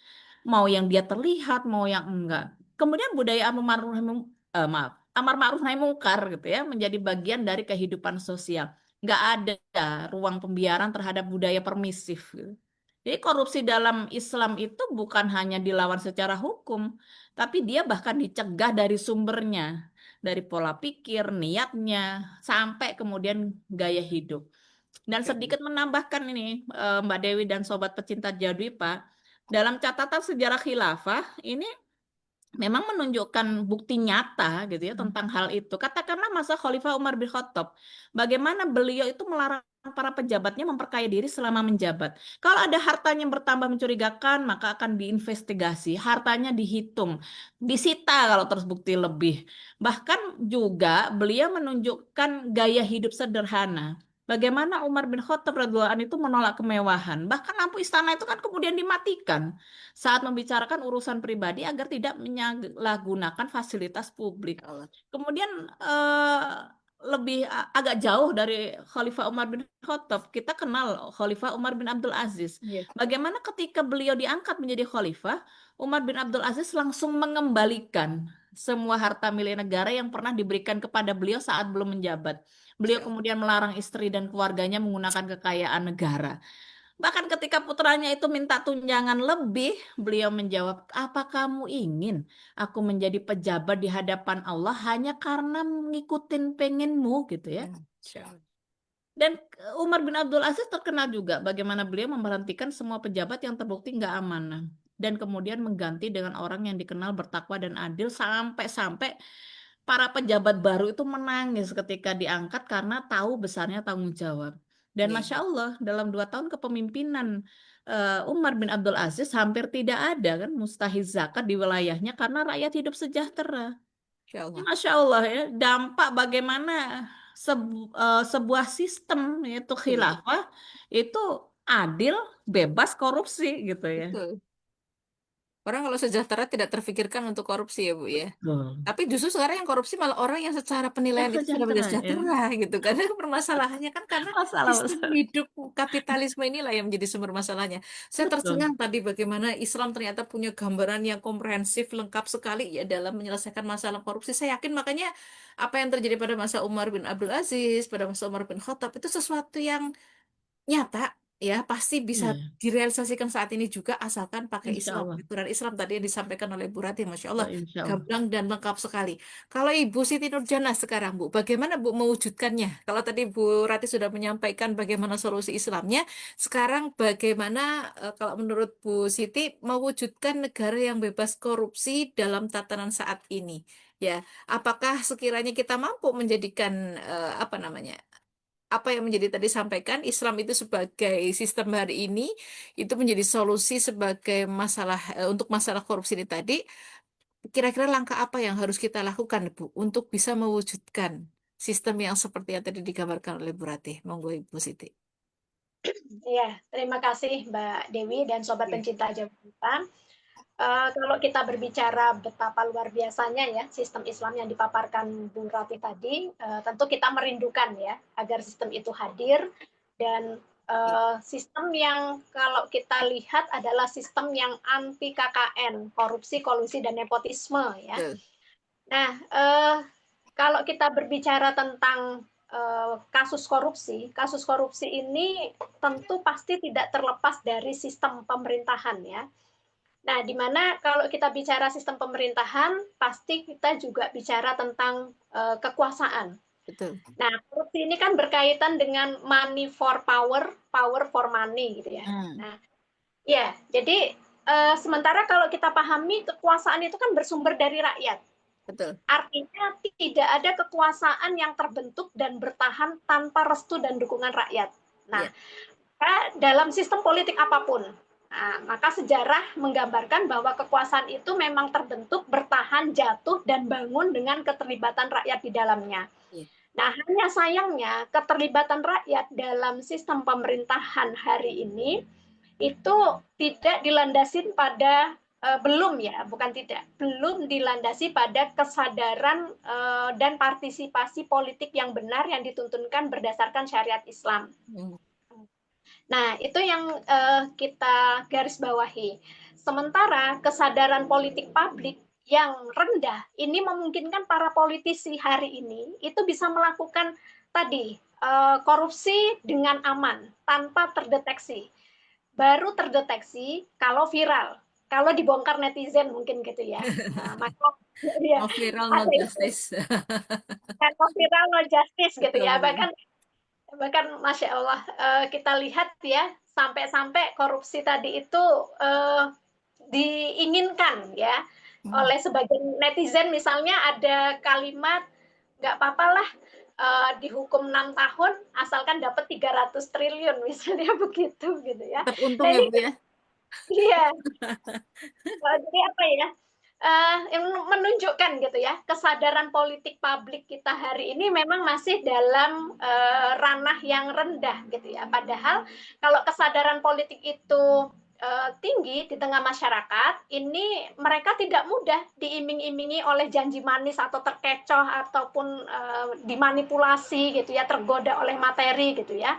Mau yang dia terlihat, mau yang enggak. Kemudian budaya amar ma'ruf nahi mungkar gitu ya, menjadi bagian dari kehidupan sosial. Nggak ada ruang pembiaran terhadap budaya permisif gitu. Jadi korupsi dalam Islam itu bukan hanya dilawan secara hukum, tapi dia bahkan dicegah dari sumbernya, dari pola pikir, niatnya, sampai kemudian gaya hidup. Dan sedikit menambahkan ini, Mbak Dewi dan Sobat Pecinta Jadwipa, dalam catatan sejarah khilafah, ini memang menunjukkan bukti nyata gitu ya tentang hal itu. Katakanlah masa Khalifah Umar bin Khattab, bagaimana beliau itu melarang para pejabatnya memperkaya diri selama menjabat. Kalau ada hartanya bertambah mencurigakan, maka akan diinvestigasi, hartanya dihitung, disita kalau terbukti lebih. Bahkan juga beliau menunjukkan gaya hidup sederhana. Bagaimana Umar bin Khattab radhiyallahu anhu itu menolak kemewahan. Bahkan lampu istana itu kan kemudian dimatikan saat membicarakan urusan pribadi agar tidak menyalahgunakan fasilitas publik. Kemudian lebih agak jauh dari Khalifah Umar bin Khattab, kita kenal Khalifah Umar bin Abdul Aziz. Bagaimana ketika beliau diangkat menjadi khalifah, Umar bin Abdul Aziz langsung mengembalikan semua harta milik negara yang pernah diberikan kepada beliau saat belum menjabat. Beliau kemudian melarang istri dan keluarganya menggunakan kekayaan negara. Bahkan ketika putranya itu minta tunjangan lebih, beliau menjawab, apa kamu ingin aku menjadi pejabat di hadapan Allah hanya karena ngikutin pengenmu gitu ya. Dan Umar bin Abdul Aziz terkenal juga bagaimana beliau memberhentikan semua pejabat yang terbukti nggak amanah. Dan kemudian mengganti dengan orang yang dikenal bertakwa dan adil sampai-sampai para pejabat baru itu menangis ketika diangkat karena tahu besarnya tanggung jawab. Dan Masya Allah, dalam 2 tahun kepemimpinan Umar bin Abdul Aziz hampir tidak ada kan mustahiz zakat di wilayahnya karena rakyat hidup sejahtera. Masya Allah ya, dampak bagaimana sebuah sistem yaitu khilafah itu adil, bebas korupsi gitu ya. Orang kalau sejahtera tidak terfikirkan untuk korupsi ya Bu ya. Betul. Tapi justru sekarang yang korupsi malah orang yang secara penilaian Yang itu sudah tidak sejahtera ya. sejahtera gitu. Karena permasalahannya kan karena sistem Masalah-masalah. hidup kapitalisme inilah yang menjadi sumber masalahnya. Saya tercengang Betul. tadi bagaimana Islam ternyata punya gambaran yang komprehensif, lengkap sekali ya dalam menyelesaikan masalah korupsi. Saya yakin makanya apa yang terjadi pada masa Umar bin Abdul Aziz, pada masa Umar bin Khattab itu sesuatu yang nyata ya pasti bisa Iya, direalisasikan saat ini juga asalkan pakai insya Islam. Allah. Aturan Islam tadi yang disampaikan oleh Bu Rati, Masya Allah, Insya Allah. gamblang dan lengkap sekali. Kalau Ibu Siti Nurjana sekarang, Bu, bagaimana Bu mewujudkannya? Kalau tadi Bu Rati sudah menyampaikan bagaimana solusi Islamnya, sekarang bagaimana kalau menurut Bu Siti mewujudkan negara yang bebas korupsi dalam tatanan saat ini? Ya, apakah sekiranya kita mampu menjadikan apa namanya? Apa yang menjadi tadi sampaikan Islam itu sebagai sistem hari ini itu menjadi solusi sebagai masalah untuk masalah korupsi ini tadi kira-kira langkah apa yang harus kita lakukan Bu untuk bisa mewujudkan sistem yang seperti yang tadi digambarkan oleh Bu Ratih, monggo Ibu Siti. Ya, terima kasih Mbak Dewi dan sobat Ya. pencinta jabatan. Kalau kita berbicara betapa luar biasanya ya sistem Islam yang dipaparkan Bung Rati tadi, tentu kita merindukan ya agar sistem itu hadir dan sistem yang kalau kita lihat adalah sistem yang anti KKN, korupsi, kolusi dan nepotisme ya. Betul. Nah, kalau kita berbicara tentang kasus korupsi ini tentu pasti tidak terlepas dari sistem pemerintahan ya. Nah, di mana kalau kita bicara sistem pemerintahan, pasti kita juga bicara tentang kekuasaan. Betul. Nah, korupsi ini kan berkaitan dengan money for power, power for money gitu ya. Nah, ya, jadi sementara kalau kita pahami kekuasaan itu kan bersumber dari rakyat. Betul. Artinya tidak ada kekuasaan yang terbentuk dan bertahan tanpa restu dan dukungan rakyat. Nah, dalam sistem politik apapun, nah, maka sejarah menggambarkan bahwa kekuasaan itu memang terbentuk, bertahan, jatuh, dan bangun dengan keterlibatan rakyat di dalamnya. Nah, hanya sayangnya keterlibatan rakyat dalam sistem pemerintahan hari ini itu tidak dilandasi pada belum dilandasi pada kesadaran dan partisipasi politik yang benar yang dituntunkan berdasarkan syariat Islam. Nah, itu yang kita garis bawahi. Sementara kesadaran politik publik yang rendah ini memungkinkan para politisi hari ini itu bisa melakukan tadi korupsi dengan aman tanpa terdeteksi. Baru terdeteksi kalau viral, kalau dibongkar netizen mungkin gitu ya. Maka ya, No viral, no justice. kalau viral no justice gitu ya. Betul. Bahkan Masya Allah kita lihat ya sampai-sampai korupsi tadi itu diinginkan ya oleh sebagian netizen, misalnya ada kalimat nggak apa-apalah dihukum 6 tahun asalkan dapat 300 triliun misalnya begitu gitu ya. Tetap untung ya Bu ya. Iya. Jadi apa ya? Menunjukkan gitu ya kesadaran politik publik kita hari ini memang masih dalam ranah yang rendah gitu ya. Padahal kalau kesadaran politik itu tinggi di tengah masyarakat, ini mereka tidak mudah diiming-imingi oleh janji manis atau terkecoh ataupun dimanipulasi gitu ya, tergoda oleh materi gitu ya.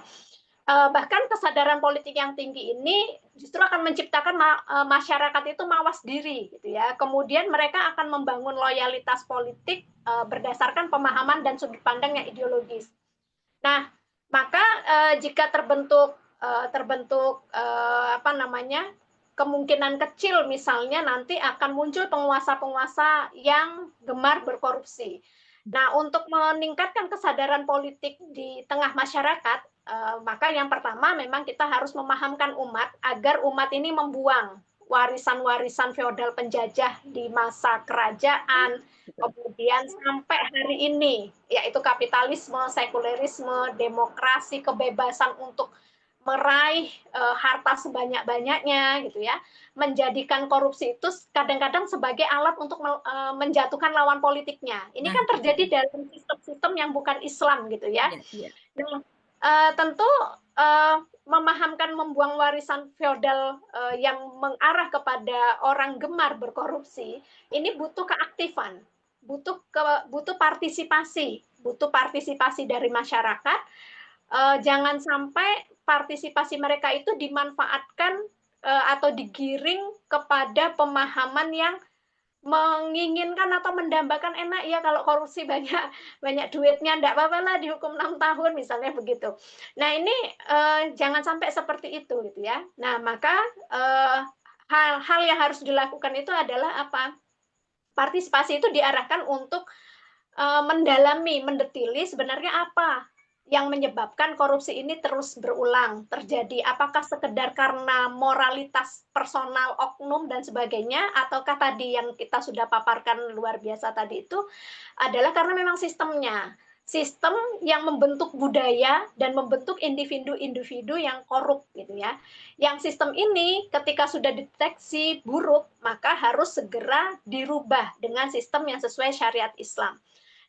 Bahkan kesadaran politik yang tinggi ini justru akan menciptakan masyarakat itu mawas diri gitu ya. Kemudian mereka akan membangun loyalitas politik berdasarkan pemahaman dan sudut pandang yang ideologis. Nah, maka jika terbentuk kemungkinan kecil misalnya nanti akan muncul penguasa-penguasa yang gemar berkorupsi. Nah, untuk meningkatkan kesadaran politik di tengah masyarakat, maka yang pertama memang kita harus memahamkan umat agar umat ini membuang warisan-warisan feodal penjajah di masa kerajaan, kemudian sampai hari ini, yaitu kapitalisme, sekulerisme, demokrasi, kebebasan untuk meraih harta sebanyak-banyaknya gitu ya, menjadikan korupsi itu kadang-kadang sebagai alat untuk menjatuhkan lawan politiknya. Ini kan terjadi dalam sistem-sistem yang bukan Islam gitu ya. Nah, tentu memahamkan membuang warisan feodal yang mengarah kepada orang gemar berkorupsi, ini butuh keaktifan, butuh partisipasi dari masyarakat. Jangan sampai partisipasi mereka itu dimanfaatkan atau digiring kepada pemahaman yang menginginkan atau mendambakan enak ya kalau korupsi banyak duitnya enggak apa-apa lah dihukum 6 tahun misalnya begitu. Nah, ini jangan sampai seperti itu gitu ya. Nah, maka hal-hal yang harus dilakukan itu adalah apa? Partisipasi itu diarahkan untuk mendalami, mendetili sebenarnya apa yang menyebabkan korupsi ini terus berulang terjadi. Apakah sekedar karena moralitas personal oknum dan sebagainya, ataukah tadi yang kita sudah paparkan luar biasa tadi itu adalah karena memang sistemnya. Sistem yang membentuk budaya dan membentuk individu-individu yang korup gitu ya. Yang sistem ini ketika sudah deteksi buruk, maka harus segera dirubah dengan sistem yang sesuai syariat Islam.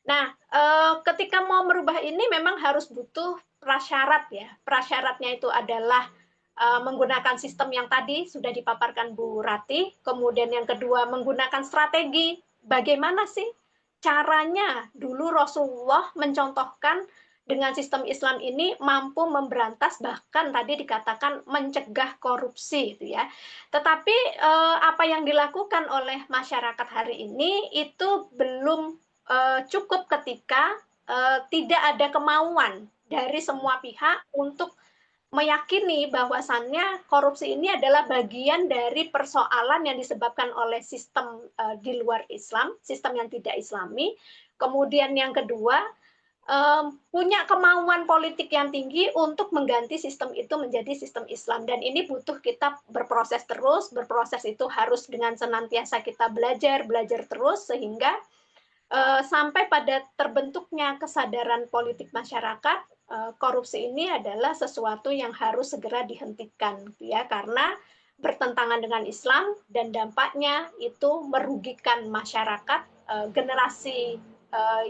Nah, ketika mau merubah ini memang harus butuh prasyarat ya. Prasyaratnya itu adalah menggunakan sistem yang tadi sudah dipaparkan Bu Rati. Kemudian yang kedua menggunakan strategi. Bagaimana sih caranya? Dulu Rasulullah mencontohkan dengan sistem Islam ini mampu memberantas bahkan tadi dikatakan mencegah korupsi itu ya. Tetapi apa yang dilakukan oleh masyarakat hari ini itu belum cukup ketika tidak ada kemauan dari semua pihak untuk meyakini bahwasannya korupsi ini adalah bagian dari persoalan yang disebabkan oleh sistem di luar Islam, sistem yang tidak Islami. Kemudian yang kedua, punya kemauan politik yang tinggi untuk mengganti sistem itu menjadi sistem Islam. Dan ini butuh kita berproses terus, berproses itu harus dengan senantiasa kita belajar terus sehingga sampai pada terbentuknya kesadaran politik masyarakat, korupsi ini adalah sesuatu yang harus segera dihentikan, ya, karena bertentangan dengan Islam dan dampaknya itu merugikan masyarakat generasi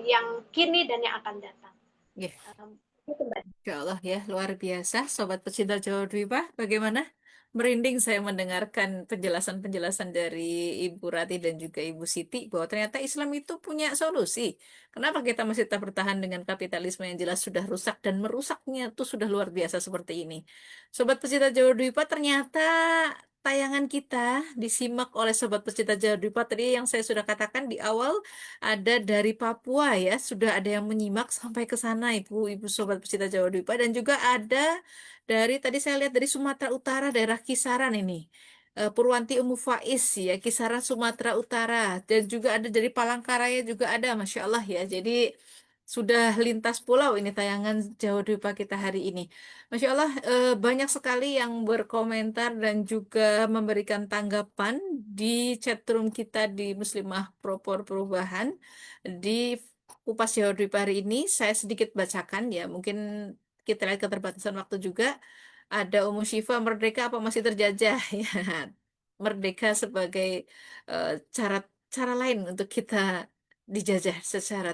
yang kini dan yang akan datang. Yeah. Itu, Mbak. Insya Allah ya, luar biasa. Sobat pecinta Jawa Dwipa, bagaimana? Merinding saya mendengarkan penjelasan-penjelasan dari Ibu Rati dan juga Ibu Siti bahwa ternyata Islam itu punya solusi. Kenapa kita masih tetap bertahan dengan kapitalisme yang jelas sudah rusak dan merusaknya itu sudah luar biasa seperti ini. Sobat pecinta Jawa Dwipa, ternyata tayangan kita disimak oleh Sobat pecinta Jawa Dwipa tadi yang saya sudah katakan di awal ada dari Papua ya, sudah ada yang menyimak sampai ke sana Ibu Sobat pecinta Jawa Dwipa dan juga ada dari tadi saya lihat dari Sumatera Utara daerah Kisaran ini. Purwanti Umu Faiz ya, Kisaran Sumatera Utara dan juga ada dari Palangkaraya juga ada, Masya Allah ya. Jadi sudah lintas pulau ini tayangan Jawa Dwipa kita hari ini. Masya Allah, banyak sekali yang berkomentar dan juga memberikan tanggapan di chatroom kita di Muslimah Propor Perubahan di Kupas Jawa Dwipa hari ini. Saya sedikit bacakan ya, mungkin kita lihat keterbatasan waktu juga. Ada Umu Syifa, merdeka apa masih terjajah? Ya, merdeka sebagai cara lain untuk kita dijajah secara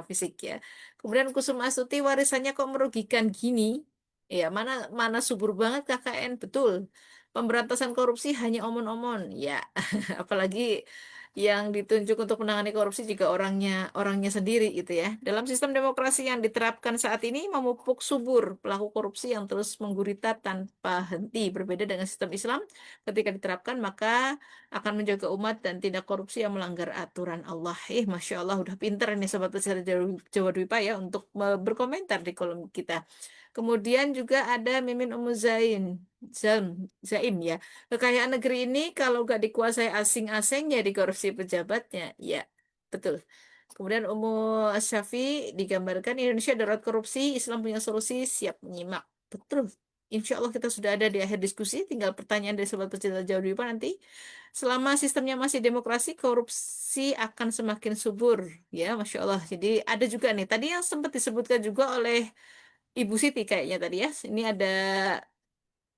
fisik ya. Kemudian Kusuma Astuti, warisannya kok merugikan gini? Ya, mana mana subur banget KKN, betul. Pemberantasan korupsi hanya omon-omon. Ya, apalagi yang ditunjuk untuk menangani korupsi juga orangnya sendiri gitu ya. Dalam sistem demokrasi yang diterapkan saat ini memupuk subur pelaku korupsi yang terus menggurita tanpa henti. Berbeda dengan sistem Islam, ketika diterapkan maka akan menjaga umat dan tidak korupsi yang melanggar aturan Allah. Masya Allah, udah pinter ini Sobat Pesisir Jawa Dwipa ya untuk berkomentar di kolom kita. Kemudian juga ada Mimin Umu Zaim ya. Kekayaan negeri ini kalau nggak dikuasai asing-asing ya dikorupsi pejabatnya. Ya, betul. Kemudian Umu Syafi digambarkan Indonesia darurat korupsi, Islam punya solusi, siap menyimak. Betul. Insya Allah kita sudah ada di akhir diskusi. Tinggal pertanyaan dari Sobat Pecinta Jawa Dwipa nanti. Selama sistemnya masih demokrasi, korupsi akan semakin subur. Ya, Masya Allah. Jadi ada juga nih. Tadi yang sempat disebutkan juga oleh Ibu Siti kayaknya tadi ya. Ini ada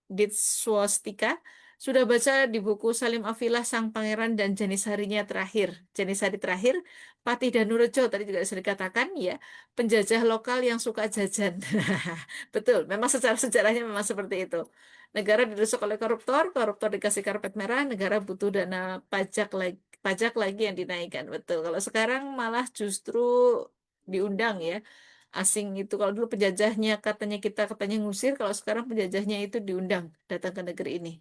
Dit Swastika. Sudah baca di buku Salim Afilah Sang Pangeran dan Janisarinya terakhir. Janisari terakhir, Patih Danurejo tadi juga sudah dikatakan ya, penjajah lokal yang suka jajan. Betul, memang secara sejarahnya memang seperti itu. Negara dirusak oleh koruptor, koruptor dikasih karpet merah, negara butuh dana pajak lagi yang dinaikkan. Betul. Kalau sekarang malah justru diundang ya. Asing itu kalau dulu penjajahnya katanya ngusir, kalau sekarang penjajahnya itu diundang datang ke negeri ini.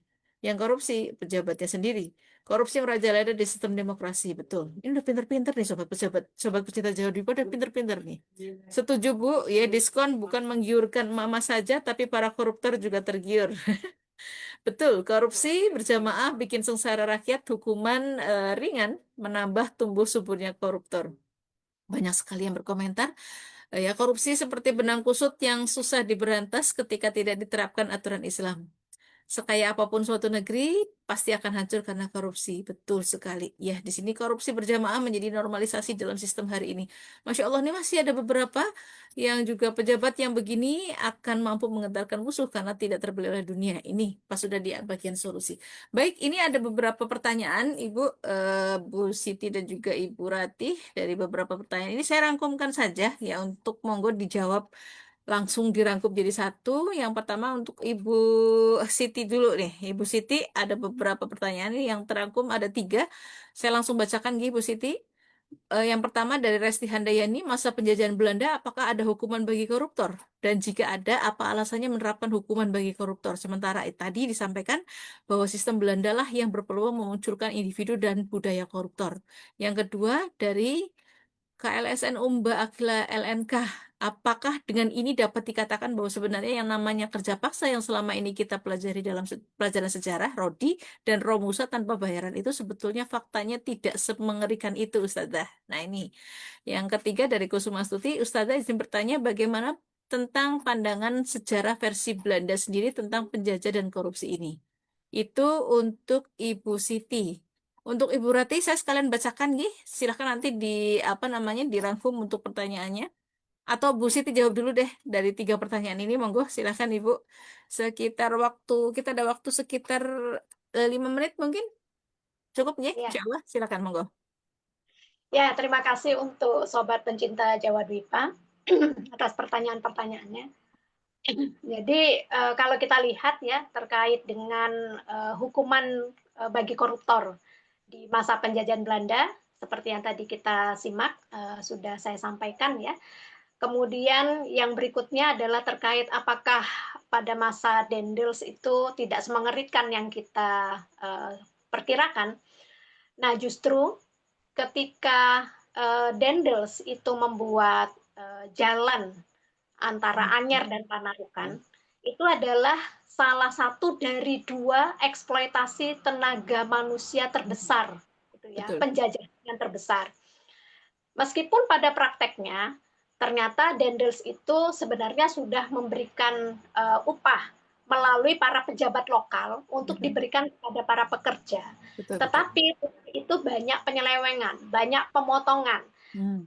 Yang korupsi pejabatnya sendiri. Korupsi merajalela di sistem demokrasi, betul. Ini udah pinter-pinter nih sobat pejabat, sobat pecinta Jawa Dipa udah pinter-pinter nih. Setuju Bu, ya diskon bukan menggiurkan mama saja, tapi para koruptor juga tergiur. Betul, korupsi berjamaah bikin sengsara rakyat, hukuman ringan menambah tumbuh suburnya koruptor. Banyak sekali yang berkomentar, ya korupsi seperti benang kusut yang susah diberantas ketika tidak diterapkan aturan Islam. Sekaya apapun suatu negeri, pasti akan hancur karena korupsi. Betul sekali. Ya, di sini korupsi berjamaah menjadi normalisasi dalam sistem hari ini. Masya Allah, ini masih ada beberapa yang juga pejabat yang begini akan mampu mengentarkan musuh karena tidak terbeli oleh dunia. Ini pas sudah di bagian solusi. Baik, ini ada beberapa pertanyaan, Ibu, Bu Siti dan juga Ibu Ratih. Dari beberapa pertanyaan ini saya rangkumkan saja ya untuk monggo dijawab langsung dirangkum jadi satu. Yang pertama untuk Ibu Siti dulu nih. Ibu Siti ada beberapa pertanyaan nih yang terangkum ada 3. Saya langsung bacakan Ibu Siti. Yang pertama dari Resti Handayani, masa penjajahan Belanda apakah ada hukuman bagi koruptor? Dan jika ada, apa alasannya menerapkan hukuman bagi koruptor? Sementara tadi disampaikan bahwa sistem Belanda lah yang berpeluang memunculkan individu dan budaya koruptor. Yang kedua dari KLSN Umba Akila LNK, apakah dengan ini dapat dikatakan bahwa sebenarnya yang namanya kerja paksa yang selama ini kita pelajari dalam pelajaran sejarah, Rodi dan Romusa tanpa bayaran itu sebetulnya faktanya tidak semengerikan itu, Ustazah. Nah ini. Yang ketiga dari Kusuma Stuti, Ustazah izin bertanya bagaimana tentang pandangan sejarah versi Belanda sendiri tentang penjajah dan korupsi ini. Itu untuk Ibu Siti. Untuk Ibu Rati saya sekalian bacakan Gih. Silahkan nanti di apa namanya dirangkum untuk pertanyaannya. Atau Bu Siti jawab dulu deh dari 3 pertanyaan ini. Monggo silahkan Ibu. Sekitar waktu kita ada waktu sekitar 5 menit mungkin. Cukup ya? Ya. Insya Allah. Silakan monggo. Ya, terima kasih untuk sobat pencinta Jawa Dwipa atas pertanyaan-pertanyaannya. Jadi kalau kita lihat ya terkait dengan hukuman bagi koruptor di masa penjajahan Belanda, seperti yang tadi kita simak sudah saya sampaikan ya. Kemudian yang berikutnya adalah terkait apakah pada masa Dendels itu tidak semengerikan yang kita perkirakan. Nah justru ketika Dendels itu membuat jalan antara Anyer dan Panarukan, itu adalah salah satu dari 2 eksploitasi tenaga manusia terbesar, gitu ya, penjajahan yang terbesar. Meskipun pada prakteknya ternyata Dendels itu sebenarnya sudah memberikan upah melalui para pejabat lokal untuk diberikan kepada para pekerja. Tetapi itu banyak penyelewengan, banyak pemotongan.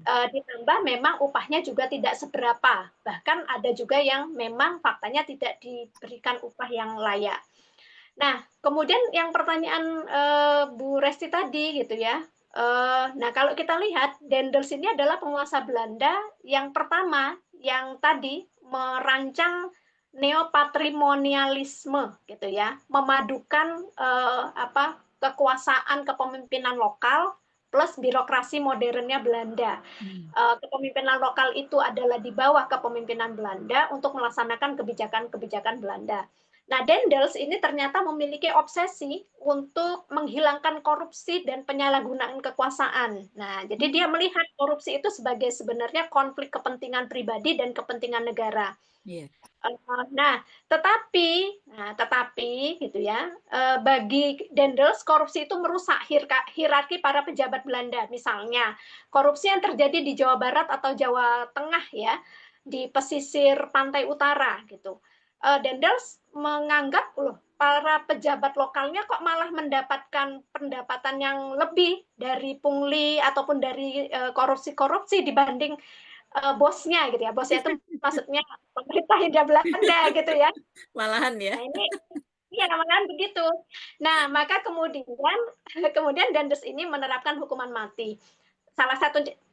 Ditambah memang upahnya juga tidak seberapa. Bahkan ada juga yang memang faktanya tidak diberikan upah yang layak. Nah, kemudian yang pertanyaan Bu Resti tadi gitu ya. Nah, kalau kita lihat Dendels ini adalah penguasa Belanda yang pertama yang tadi merancang neopatrimonialisme gitu ya, memadukan kekuasaan kepemimpinan lokal plus birokrasi modernnya Belanda. Kepemimpinan lokal itu adalah di bawah kepemimpinan Belanda untuk melaksanakan kebijakan-kebijakan Belanda. Nah, Dendels ini ternyata memiliki obsesi untuk menghilangkan korupsi dan penyalahgunaan kekuasaan. Nah, jadi dia melihat korupsi itu sebagai sebenarnya konflik kepentingan pribadi dan kepentingan negara. Yeah. Nah, tetapi gitu ya, bagi Dendels korupsi itu merusak hierarki para pejabat Belanda. Misalnya, korupsi yang terjadi di Jawa Barat atau Jawa Tengah ya, di pesisir pantai utara gitu. Dendels menganggap para pejabat lokalnya kok malah mendapatkan pendapatan yang lebih dari pungli ataupun dari korupsi-korupsi dibanding bosnya gitu ya. Bosnya itu maksudnya pemerintah Hindia Belanda gitu ya. Malahan ya. Nah, ini Iya, namanya begitu. Nah, maka kemudian kemudian Dandes ini menerapkan hukuman mati.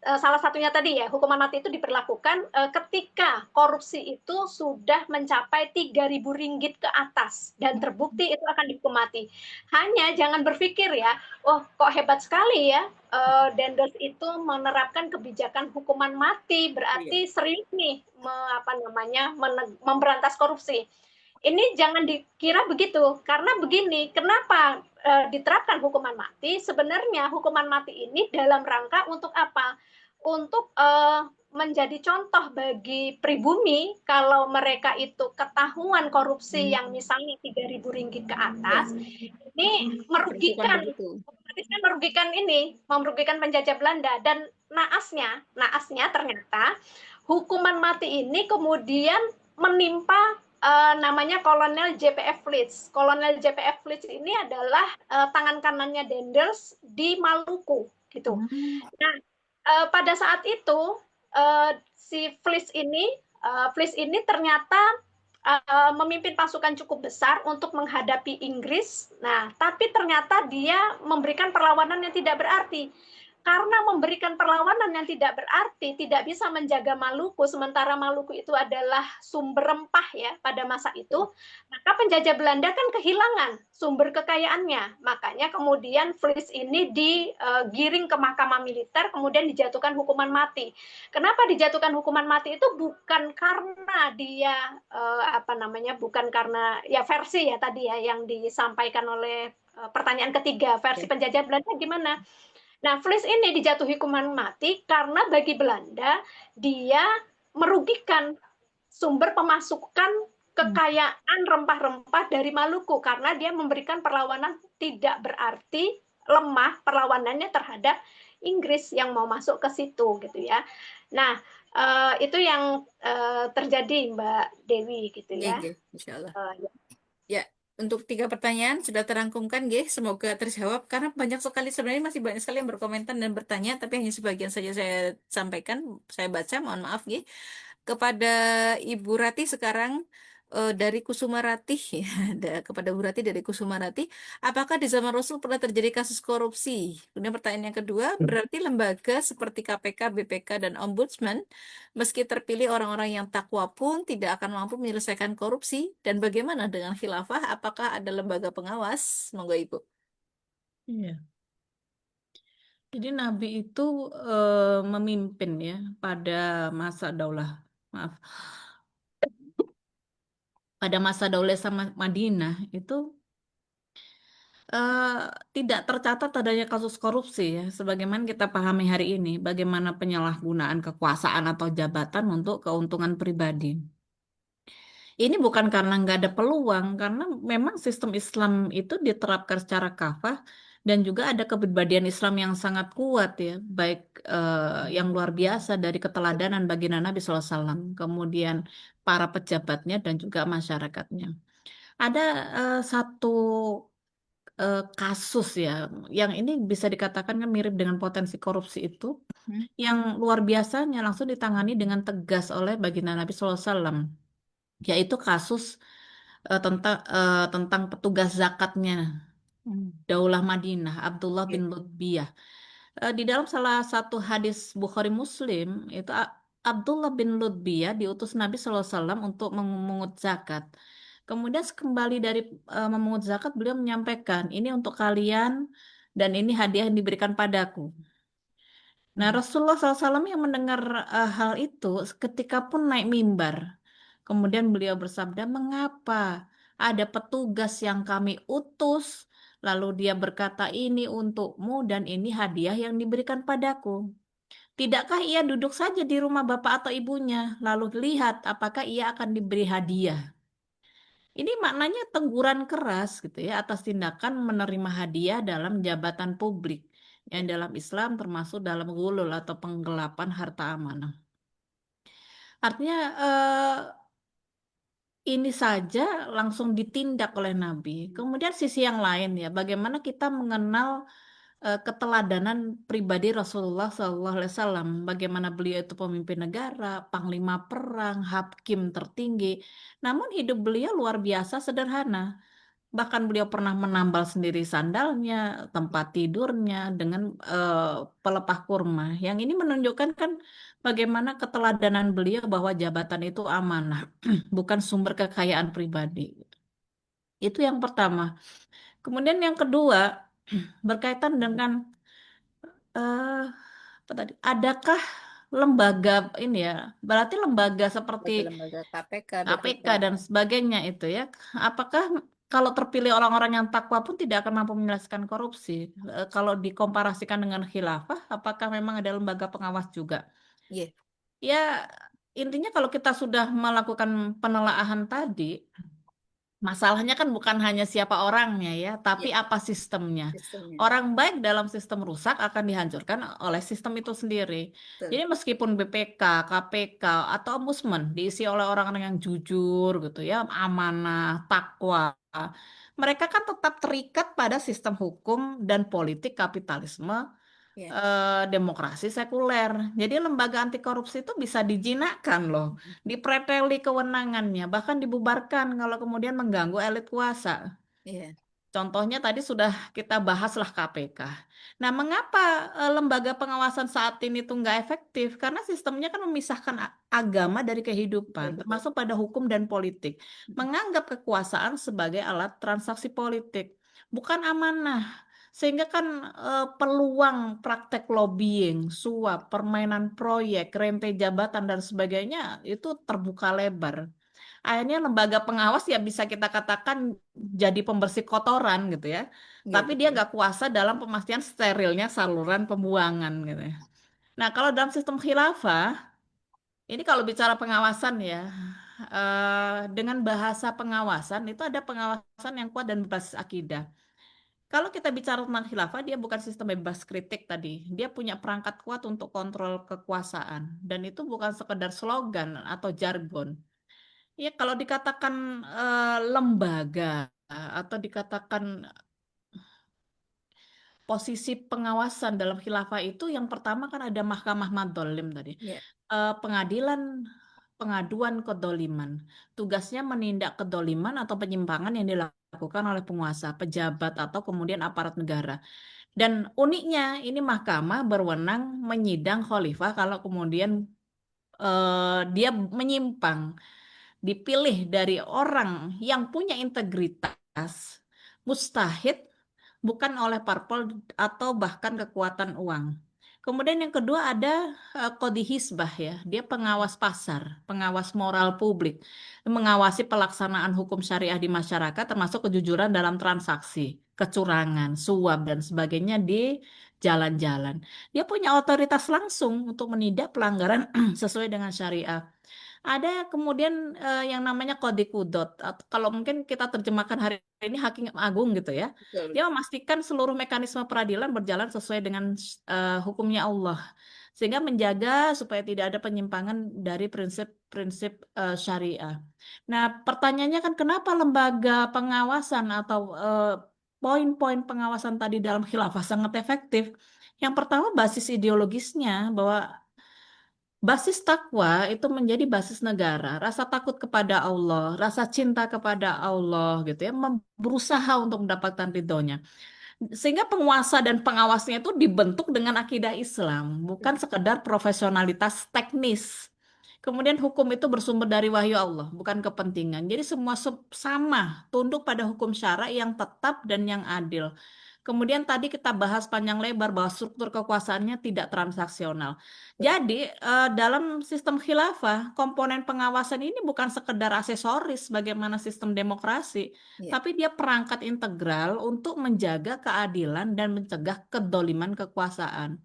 Salah satunya tadi ya, hukuman mati itu diberlakukan ketika korupsi itu sudah mencapai 3.000 ringgit ke atas dan terbukti itu akan dihukum mati. Hanya jangan berpikir ya, oh kok hebat sekali ya, Dandes itu menerapkan kebijakan hukuman mati, berarti serius nih memberantas korupsi. Ini jangan dikira begitu, karena begini, kenapa diterapkan hukuman mati? Sebenarnya hukuman mati ini dalam rangka untuk apa? Untuk menjadi contoh bagi pribumi kalau mereka itu ketahuan korupsi yang misalnya 3.000 ringgit ke atas, ini merugikan, merugikan penjajah Belanda. Dan naasnya ternyata hukuman mati ini kemudian menimpa namanya Kolonel JPF Flits. Kolonel JPF Flits ini adalah tangan kanannya Dendels di Maluku, gitu. Nah, pada saat itu si Flits ini ternyata memimpin pasukan cukup besar untuk menghadapi Inggris. Nah, tapi ternyata dia memberikan perlawanan yang tidak berarti. Karena memberikan perlawanan yang tidak berarti, tidak bisa menjaga Maluku, sementara Maluku itu adalah sumber rempah ya pada masa itu, maka penjajah Belanda kan kehilangan sumber kekayaannya. Makanya kemudian Vlies ini digiring ke mahkamah militer, kemudian dijatuhkan hukuman mati. Kenapa dijatuhkan hukuman mati itu bukan karena dia bukan karena ya versi ya tadi ya yang disampaikan oleh pertanyaan ketiga, versi penjajah Belanda gimana? Nah, Vlies ini dijatuhi hukuman mati karena bagi Belanda dia merugikan sumber pemasukan kekayaan rempah-rempah dari Maluku karena dia memberikan perlawanan tidak berarti lemah perlawanannya terhadap Inggris yang mau masuk ke situ gitu ya. Nah, itu yang terjadi Mbak Dewi gitu ya. Insya Allah. Ya, untuk 3 pertanyaan sudah terangkumkan, Nggih. Semoga terjawab karena banyak sekali sebenarnya masih banyak sekali yang berkomentar dan bertanya, tapi hanya sebagian saja saya sampaikan, saya baca, mohon maaf, Nggih. Kepada Ibu Rati sekarang dari Kusumarati ya, kepada Bu Rati dari Kusumarati, apakah di zaman Rasul pernah terjadi kasus korupsi? Kemudian pertanyaan yang kedua, berarti lembaga seperti KPK, BPK, dan Ombudsman, meski terpilih orang-orang yang takwa pun tidak akan mampu menyelesaikan korupsi. Dan bagaimana dengan khilafah? Apakah ada lembaga pengawas? Monggo Ibu. Iya. Jadi Nabi itu memimpin ya pada masa daulah, maaf, pada masa daulah sama Madinah itu tidak tercatat adanya kasus korupsi ya, sebagaimana kita pahami hari ini, bagaimana penyalahgunaan kekuasaan atau jabatan untuk keuntungan pribadi. Ini bukan karena nggak ada peluang, karena memang sistem Islam itu diterapkan secara kafah dan juga ada kepribadian Islam yang sangat kuat ya, baik yang luar biasa dari keteladanan baginda Nabi SAW, kemudian para pejabatnya dan juga masyarakatnya. Ada satu kasus ya, yang ini bisa dikatakan kan mirip dengan potensi korupsi itu, yang luar biasanya langsung ditangani dengan tegas oleh baginda Nabi SAW, yaitu kasus tentang petugas zakatnya Daulah Madinah, Abdullah bin Lutbiyah. Di dalam salah satu hadis Bukhari Muslim itu Abdullah bin Lutbiyah diutus Nabi SAW untuk memungut zakat. Kemudian kembali dari memungut zakat, beliau menyampaikan, ini untuk kalian dan ini hadiah yang diberikan padaku. Nah, Rasulullah SAW yang mendengar hal itu ketika pun naik mimbar. Kemudian beliau bersabda, mengapa ada petugas yang kami utus, lalu dia berkata ini untukmu dan ini hadiah yang diberikan padaku. Tidakkah ia duduk saja di rumah bapak atau ibunya, lalu lihat apakah ia akan diberi hadiah? Ini maknanya teguran keras gitu ya atas tindakan menerima hadiah dalam jabatan publik yang dalam Islam termasuk dalam ghulul atau penggelapan harta amanah. Artinya ini saja langsung ditindak oleh Nabi. Kemudian sisi yang lain ya, bagaimana kita mengenal keteladanan pribadi Rasulullah SAW, bagaimana beliau itu pemimpin negara, panglima perang, hakim tertinggi. Namun hidup beliau luar biasa sederhana. Bahkan beliau pernah menambal sendiri sandalnya, tempat tidurnya dengan pelepah kurma. Yang ini menunjukkan kan bagaimana keteladanan beliau bahwa jabatan itu amanah, bukan sumber kekayaan pribadi. Itu yang pertama. Kemudian yang kedua berkaitan dengan eh apa tadi? Adakah lembaga ini ya? Berarti lembaga seperti lembaga KPK, KPK BPK. dan sebagainya itu ya. Apakah kalau terpilih orang-orang yang takwa pun tidak akan mampu menyelesaikan korupsi? Kalau dikomparasikan dengan khilafah, apakah memang ada lembaga pengawas juga? Iya, Ya, intinya kalau kita sudah melakukan penelaahan tadi, masalahnya kan bukan hanya siapa orangnya ya, tapi iya, apa sistemnya. sistemnya. Orang baik dalam sistem rusak akan dihancurkan oleh sistem itu sendiri. Betul. Jadi meskipun BPK, KPK, atau Ombudsman diisi oleh orang-orang yang jujur gitu ya, amanah, takwa, mereka kan tetap terikat pada sistem hukum dan politik kapitalisme Iya. demokrasi sekuler. Jadi lembaga anti korupsi itu bisa dijinakkan loh, dipreteli kewenangannya, bahkan dibubarkan kalau kemudian mengganggu elit kuasa. Iya. Contohnya tadi sudah kita bahaslah KPK. Nah, mengapa lembaga pengawasan saat ini tuh nggak efektif? Karena sistemnya kan memisahkan agama dari kehidupan, Betul, betul. termasuk pada hukum dan politik. Menganggap kekuasaan sebagai alat transaksi politik, bukan amanah. Sehingga kan peluang praktek lobbying, suap, permainan proyek, rente jabatan dan sebagainya itu terbuka lebar. Akhirnya lembaga pengawas ya bisa kita katakan jadi pembersih kotoran gitu ya. Iya, Tapi dia betul. nggak kuasa dalam pemastian sterilnya saluran pembuangan gitu ya. Nah, kalau dalam sistem khilafah, ini kalau bicara pengawasan ya, dengan bahasa pengawasan itu ada pengawasan yang kuat dan berbasis akidah. Kalau kita bicara tentang khilafah, dia bukan sistem bebas kritik tadi. Dia punya perangkat kuat untuk kontrol kekuasaan. Dan itu bukan sekedar slogan atau jargon. Ya, kalau dikatakan lembaga atau dikatakan posisi pengawasan dalam khilafah itu yang pertama kan ada Mahkamah Madzalim tadi. Iya. Pengadilan pengaduan kedoliman. Tugasnya menindak kedoliman atau penyimpangan yang dilakukan oleh penguasa, pejabat atau kemudian aparat negara. Dan uniknya ini mahkamah berwenang menyidang khalifah kalau kemudian dia menyimpang, dipilih dari orang yang punya integritas, mustahid, bukan oleh parpol atau bahkan kekuatan uang. Kemudian yang kedua ada Qodhi Hizbah ya, dia pengawas pasar, pengawas moral publik, mengawasi pelaksanaan hukum syariah di masyarakat termasuk kejujuran dalam transaksi, kecurangan, suap dan sebagainya di jalan-jalan. Dia punya otoritas langsung untuk menindak pelanggaran sesuai dengan syariah. Ada kemudian yang namanya Qadhi Qudot. Kalau mungkin kita terjemahkan hari ini Hakim Agung gitu ya. Betul. Dia memastikan seluruh mekanisme peradilan berjalan sesuai dengan hukumnya Allah. Sehingga menjaga supaya tidak ada penyimpangan dari prinsip-prinsip syariah. Nah, pertanyaannya kan kenapa lembaga pengawasan atau poin-poin pengawasan tadi dalam khilafah sangat efektif? Yang pertama basis ideologisnya bahwa basis takwa itu menjadi basis negara, rasa takut kepada Allah, rasa cinta kepada Allah gitu ya, berusaha untuk mendapatkan ridhonya. Sehingga penguasa dan pengawasnya itu dibentuk dengan akidah Islam, bukan sekedar profesionalitas teknis. Kemudian hukum itu bersumber dari wahyu Allah, bukan kepentingan. Jadi semua sama, tunduk pada hukum syara yang tetap dan yang adil. Kemudian tadi kita bahas panjang lebar bahwa struktur kekuasaannya tidak transaksional. Jadi dalam sistem khilafah, komponen pengawasan ini bukan sekedar aksesoris bagaimana sistem demokrasi, Iya. tapi dia perangkat integral untuk menjaga keadilan dan mencegah kedoliman kekuasaan.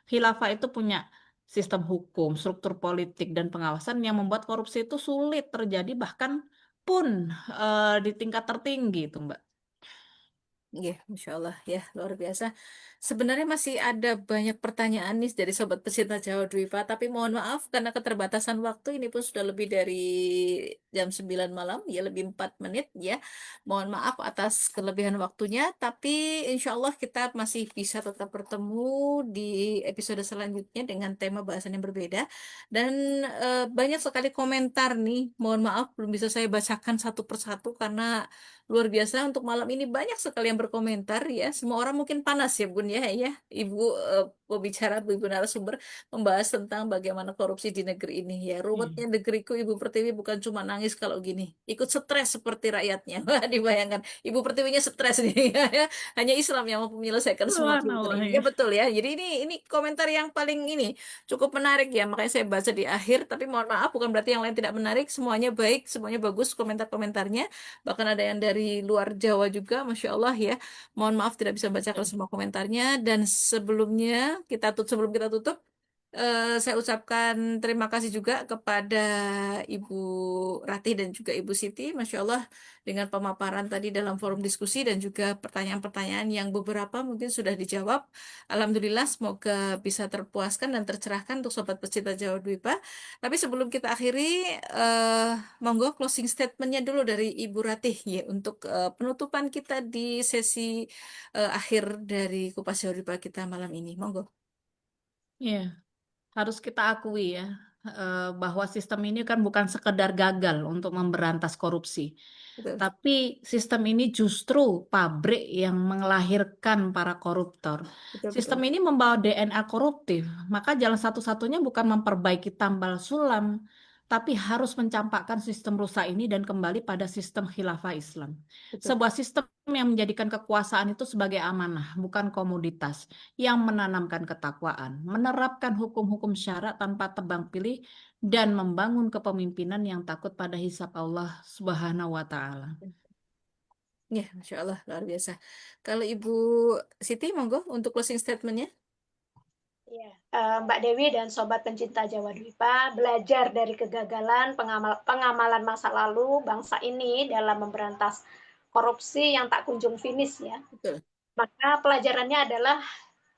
Khilafah itu punya sistem hukum, struktur politik, dan pengawasan yang membuat korupsi itu sulit terjadi bahkan pun di tingkat tertinggi itu, Mbak. Iya, Masya Allah ya, luar biasa. Sebenarnya masih ada banyak pertanyaan nih dari Sobat Pecinta Jawa Dwipa, tapi mohon maaf karena keterbatasan waktu ini pun sudah lebih dari jam 9 malam, ya lebih 4 menit ya. Mohon maaf atas kelebihan waktunya, tapi insya Allah kita masih bisa tetap bertemu di episode selanjutnya dengan tema bahasan yang berbeda. Dan banyak sekali komentar nih, mohon maaf belum bisa saya bacakan satu persatu karena luar biasa untuk malam ini banyak sekali yang berkomentar ya. Semua orang mungkin panas ya Bun ya, ya. Ibu pembicara, ibu narasumber membahas tentang bagaimana korupsi di negeri ini ya. Iya. Ruwetnya negeriku Ibu Pertiwi bukan cuma nangis kalau gini, ikut stres seperti rakyatnya. Wah, dibayangkan Ibu Pertiwinya stres nih ya. Hanya Islam yang mampu menyelesaikan semua kesulitan Subhanallah ini. ya. Ya betul ya. Jadi ini komentar yang paling ini cukup menarik ya. Makanya saya baca di akhir. Tapi mohon maaf, bukan berarti yang lain tidak menarik. Semuanya baik, semuanya bagus komentar-komentarnya. Bahkan ada yang dari luar Jawa juga, Masya Allah ya. Mohon maaf tidak bisa bacakan semua komentarnya. Dan sebelum kita tutup, saya ucapkan terima kasih juga kepada Ibu Ratih dan juga Ibu Siti, Masya Allah, dengan pemaparan tadi dalam forum diskusi dan juga pertanyaan-pertanyaan yang beberapa mungkin sudah dijawab. Alhamdulillah, semoga bisa terpuaskan dan tercerahkan untuk Sobat Pecinta Jawa Dwipa. Tapi sebelum kita akhiri, monggo closing statementnya dulu dari Ibu Ratih ya, untuk penutupan kita di sesi akhir dari Kupas Jawa Dwipa kita malam ini. Monggo. Iya, harus kita akui ya, bahwa sistem ini kan bukan sekedar gagal untuk memberantas korupsi, Betul, tapi sistem ini justru pabrik yang melahirkan para koruptor. betul, betul. Sistem ini membawa DNA koruptif, maka jalan satu-satunya bukan memperbaiki tambal sulam, tapi harus mencampakkan sistem rusak ini dan kembali pada sistem khilafah Islam. Betul. Sebuah sistem yang menjadikan kekuasaan itu sebagai amanah, bukan komoditas, yang menanamkan ketakwaan, menerapkan hukum-hukum syarak tanpa tebang pilih, dan membangun kepemimpinan yang takut pada hisab Allah Subhanahu wa Ta'ala. Ya, Masya Allah, luar biasa. Kalau Ibu Siti, monggo untuk closing statementnya. Ya, Mbak Dewi dan sobat pencinta Jawa Dwipa, belajar dari kegagalan pengamalan masa lalu bangsa ini dalam memberantas korupsi yang tak kunjung finish ya. Betul. Maka pelajarannya adalah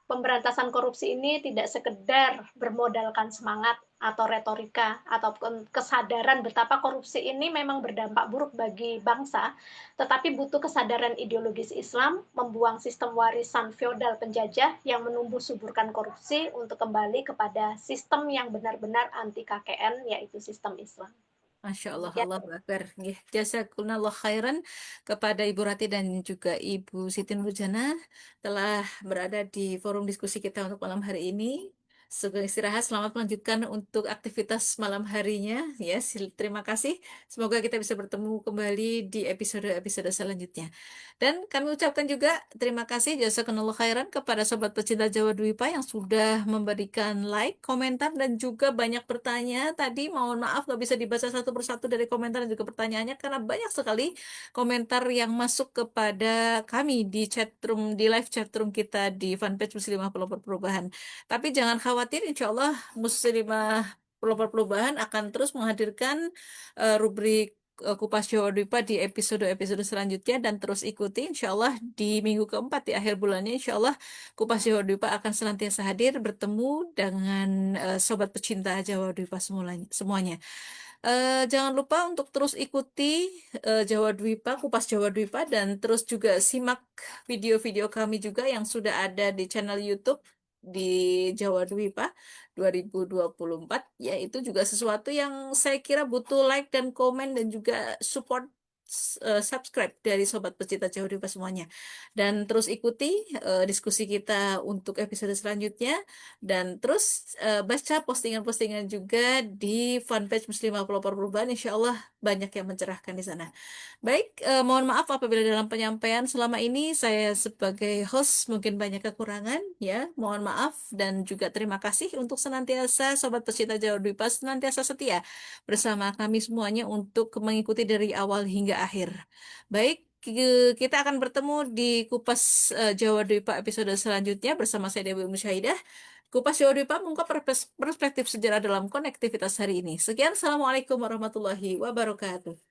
pemberantasan korupsi ini tidak sekedar bermodalkan semangat atau retorika ataupun kesadaran betapa korupsi ini memang berdampak buruk bagi bangsa, tetapi butuh kesadaran ideologis Islam membuang sistem warisan feodal penjajah yang menumbuh suburkan korupsi untuk kembali kepada sistem yang benar-benar anti KKN, yaitu sistem Islam. Masya Allah, Demikian. Allah Akbar. Nggih, jazakumullah khairan kepada Ibu Rati dan juga Ibu Siti Nurjana telah berada di forum diskusi kita untuk malam hari ini. Sugeng istirahat, selamat melanjutkan untuk aktivitas malam harinya. Ya, terima kasih. Semoga kita bisa bertemu kembali di episode-episode selanjutnya. Dan kami ucapkan juga terima kasih jazakumullah khairan kepada sobat pecinta Jawa Dwipa yang sudah memberikan like, komentar dan juga banyak bertanya. Tadi mohon maaf gak bisa dibaca satu persatu dari komentar dan juga pertanyaannya karena banyak sekali komentar yang masuk kepada kami di chat room, di live chat room kita di fanpage Muslimah Pelopor Perubahan. Tapi jangan khawatir, insya Allah Muslimah Pelopor Perubahan akan terus menghadirkan rubrik Kupas Jawa Dwipa di episode-episode selanjutnya dan terus ikuti insya Allah di minggu keempat di akhir bulannya insya Allah Kupas Jawa Dwipa akan senantiasa hadir bertemu dengan sobat pecinta Jawa Dwipa semuanya. Jangan lupa untuk terus ikuti Jawa Dwipa, Kupas Jawa Dwipa dan terus juga simak video-video kami juga yang sudah ada di channel YouTube di Jawa Dwipa 2024 ya, itu juga sesuatu yang saya kira butuh like dan komen dan juga support, subscribe dari sobat pecinta Jawa Dwipa semuanya dan terus ikuti diskusi kita untuk episode selanjutnya dan terus baca postingan-postingan juga di fanpage Muslimah Pelopor Perubahan, insya Allah banyak yang mencerahkan di sana. Baik, mohon maaf apabila dalam penyampaian selama ini saya sebagai host mungkin banyak kekurangan ya. Mohon maaf dan juga terima kasih untuk senantiasa sobat pecinta Jawa Dwipa senantiasa setia bersama kami semuanya untuk mengikuti dari awal hingga akhir. Baik, kita akan bertemu di Kupas Jawa Dwipa episode selanjutnya bersama saya Dewi Musyahidah. Kupas Jawa Dwipa mengungkap perspektif sejarah dalam konektivitas hari ini. Sekian, Assalamualaikum warahmatullahi wabarakatuh.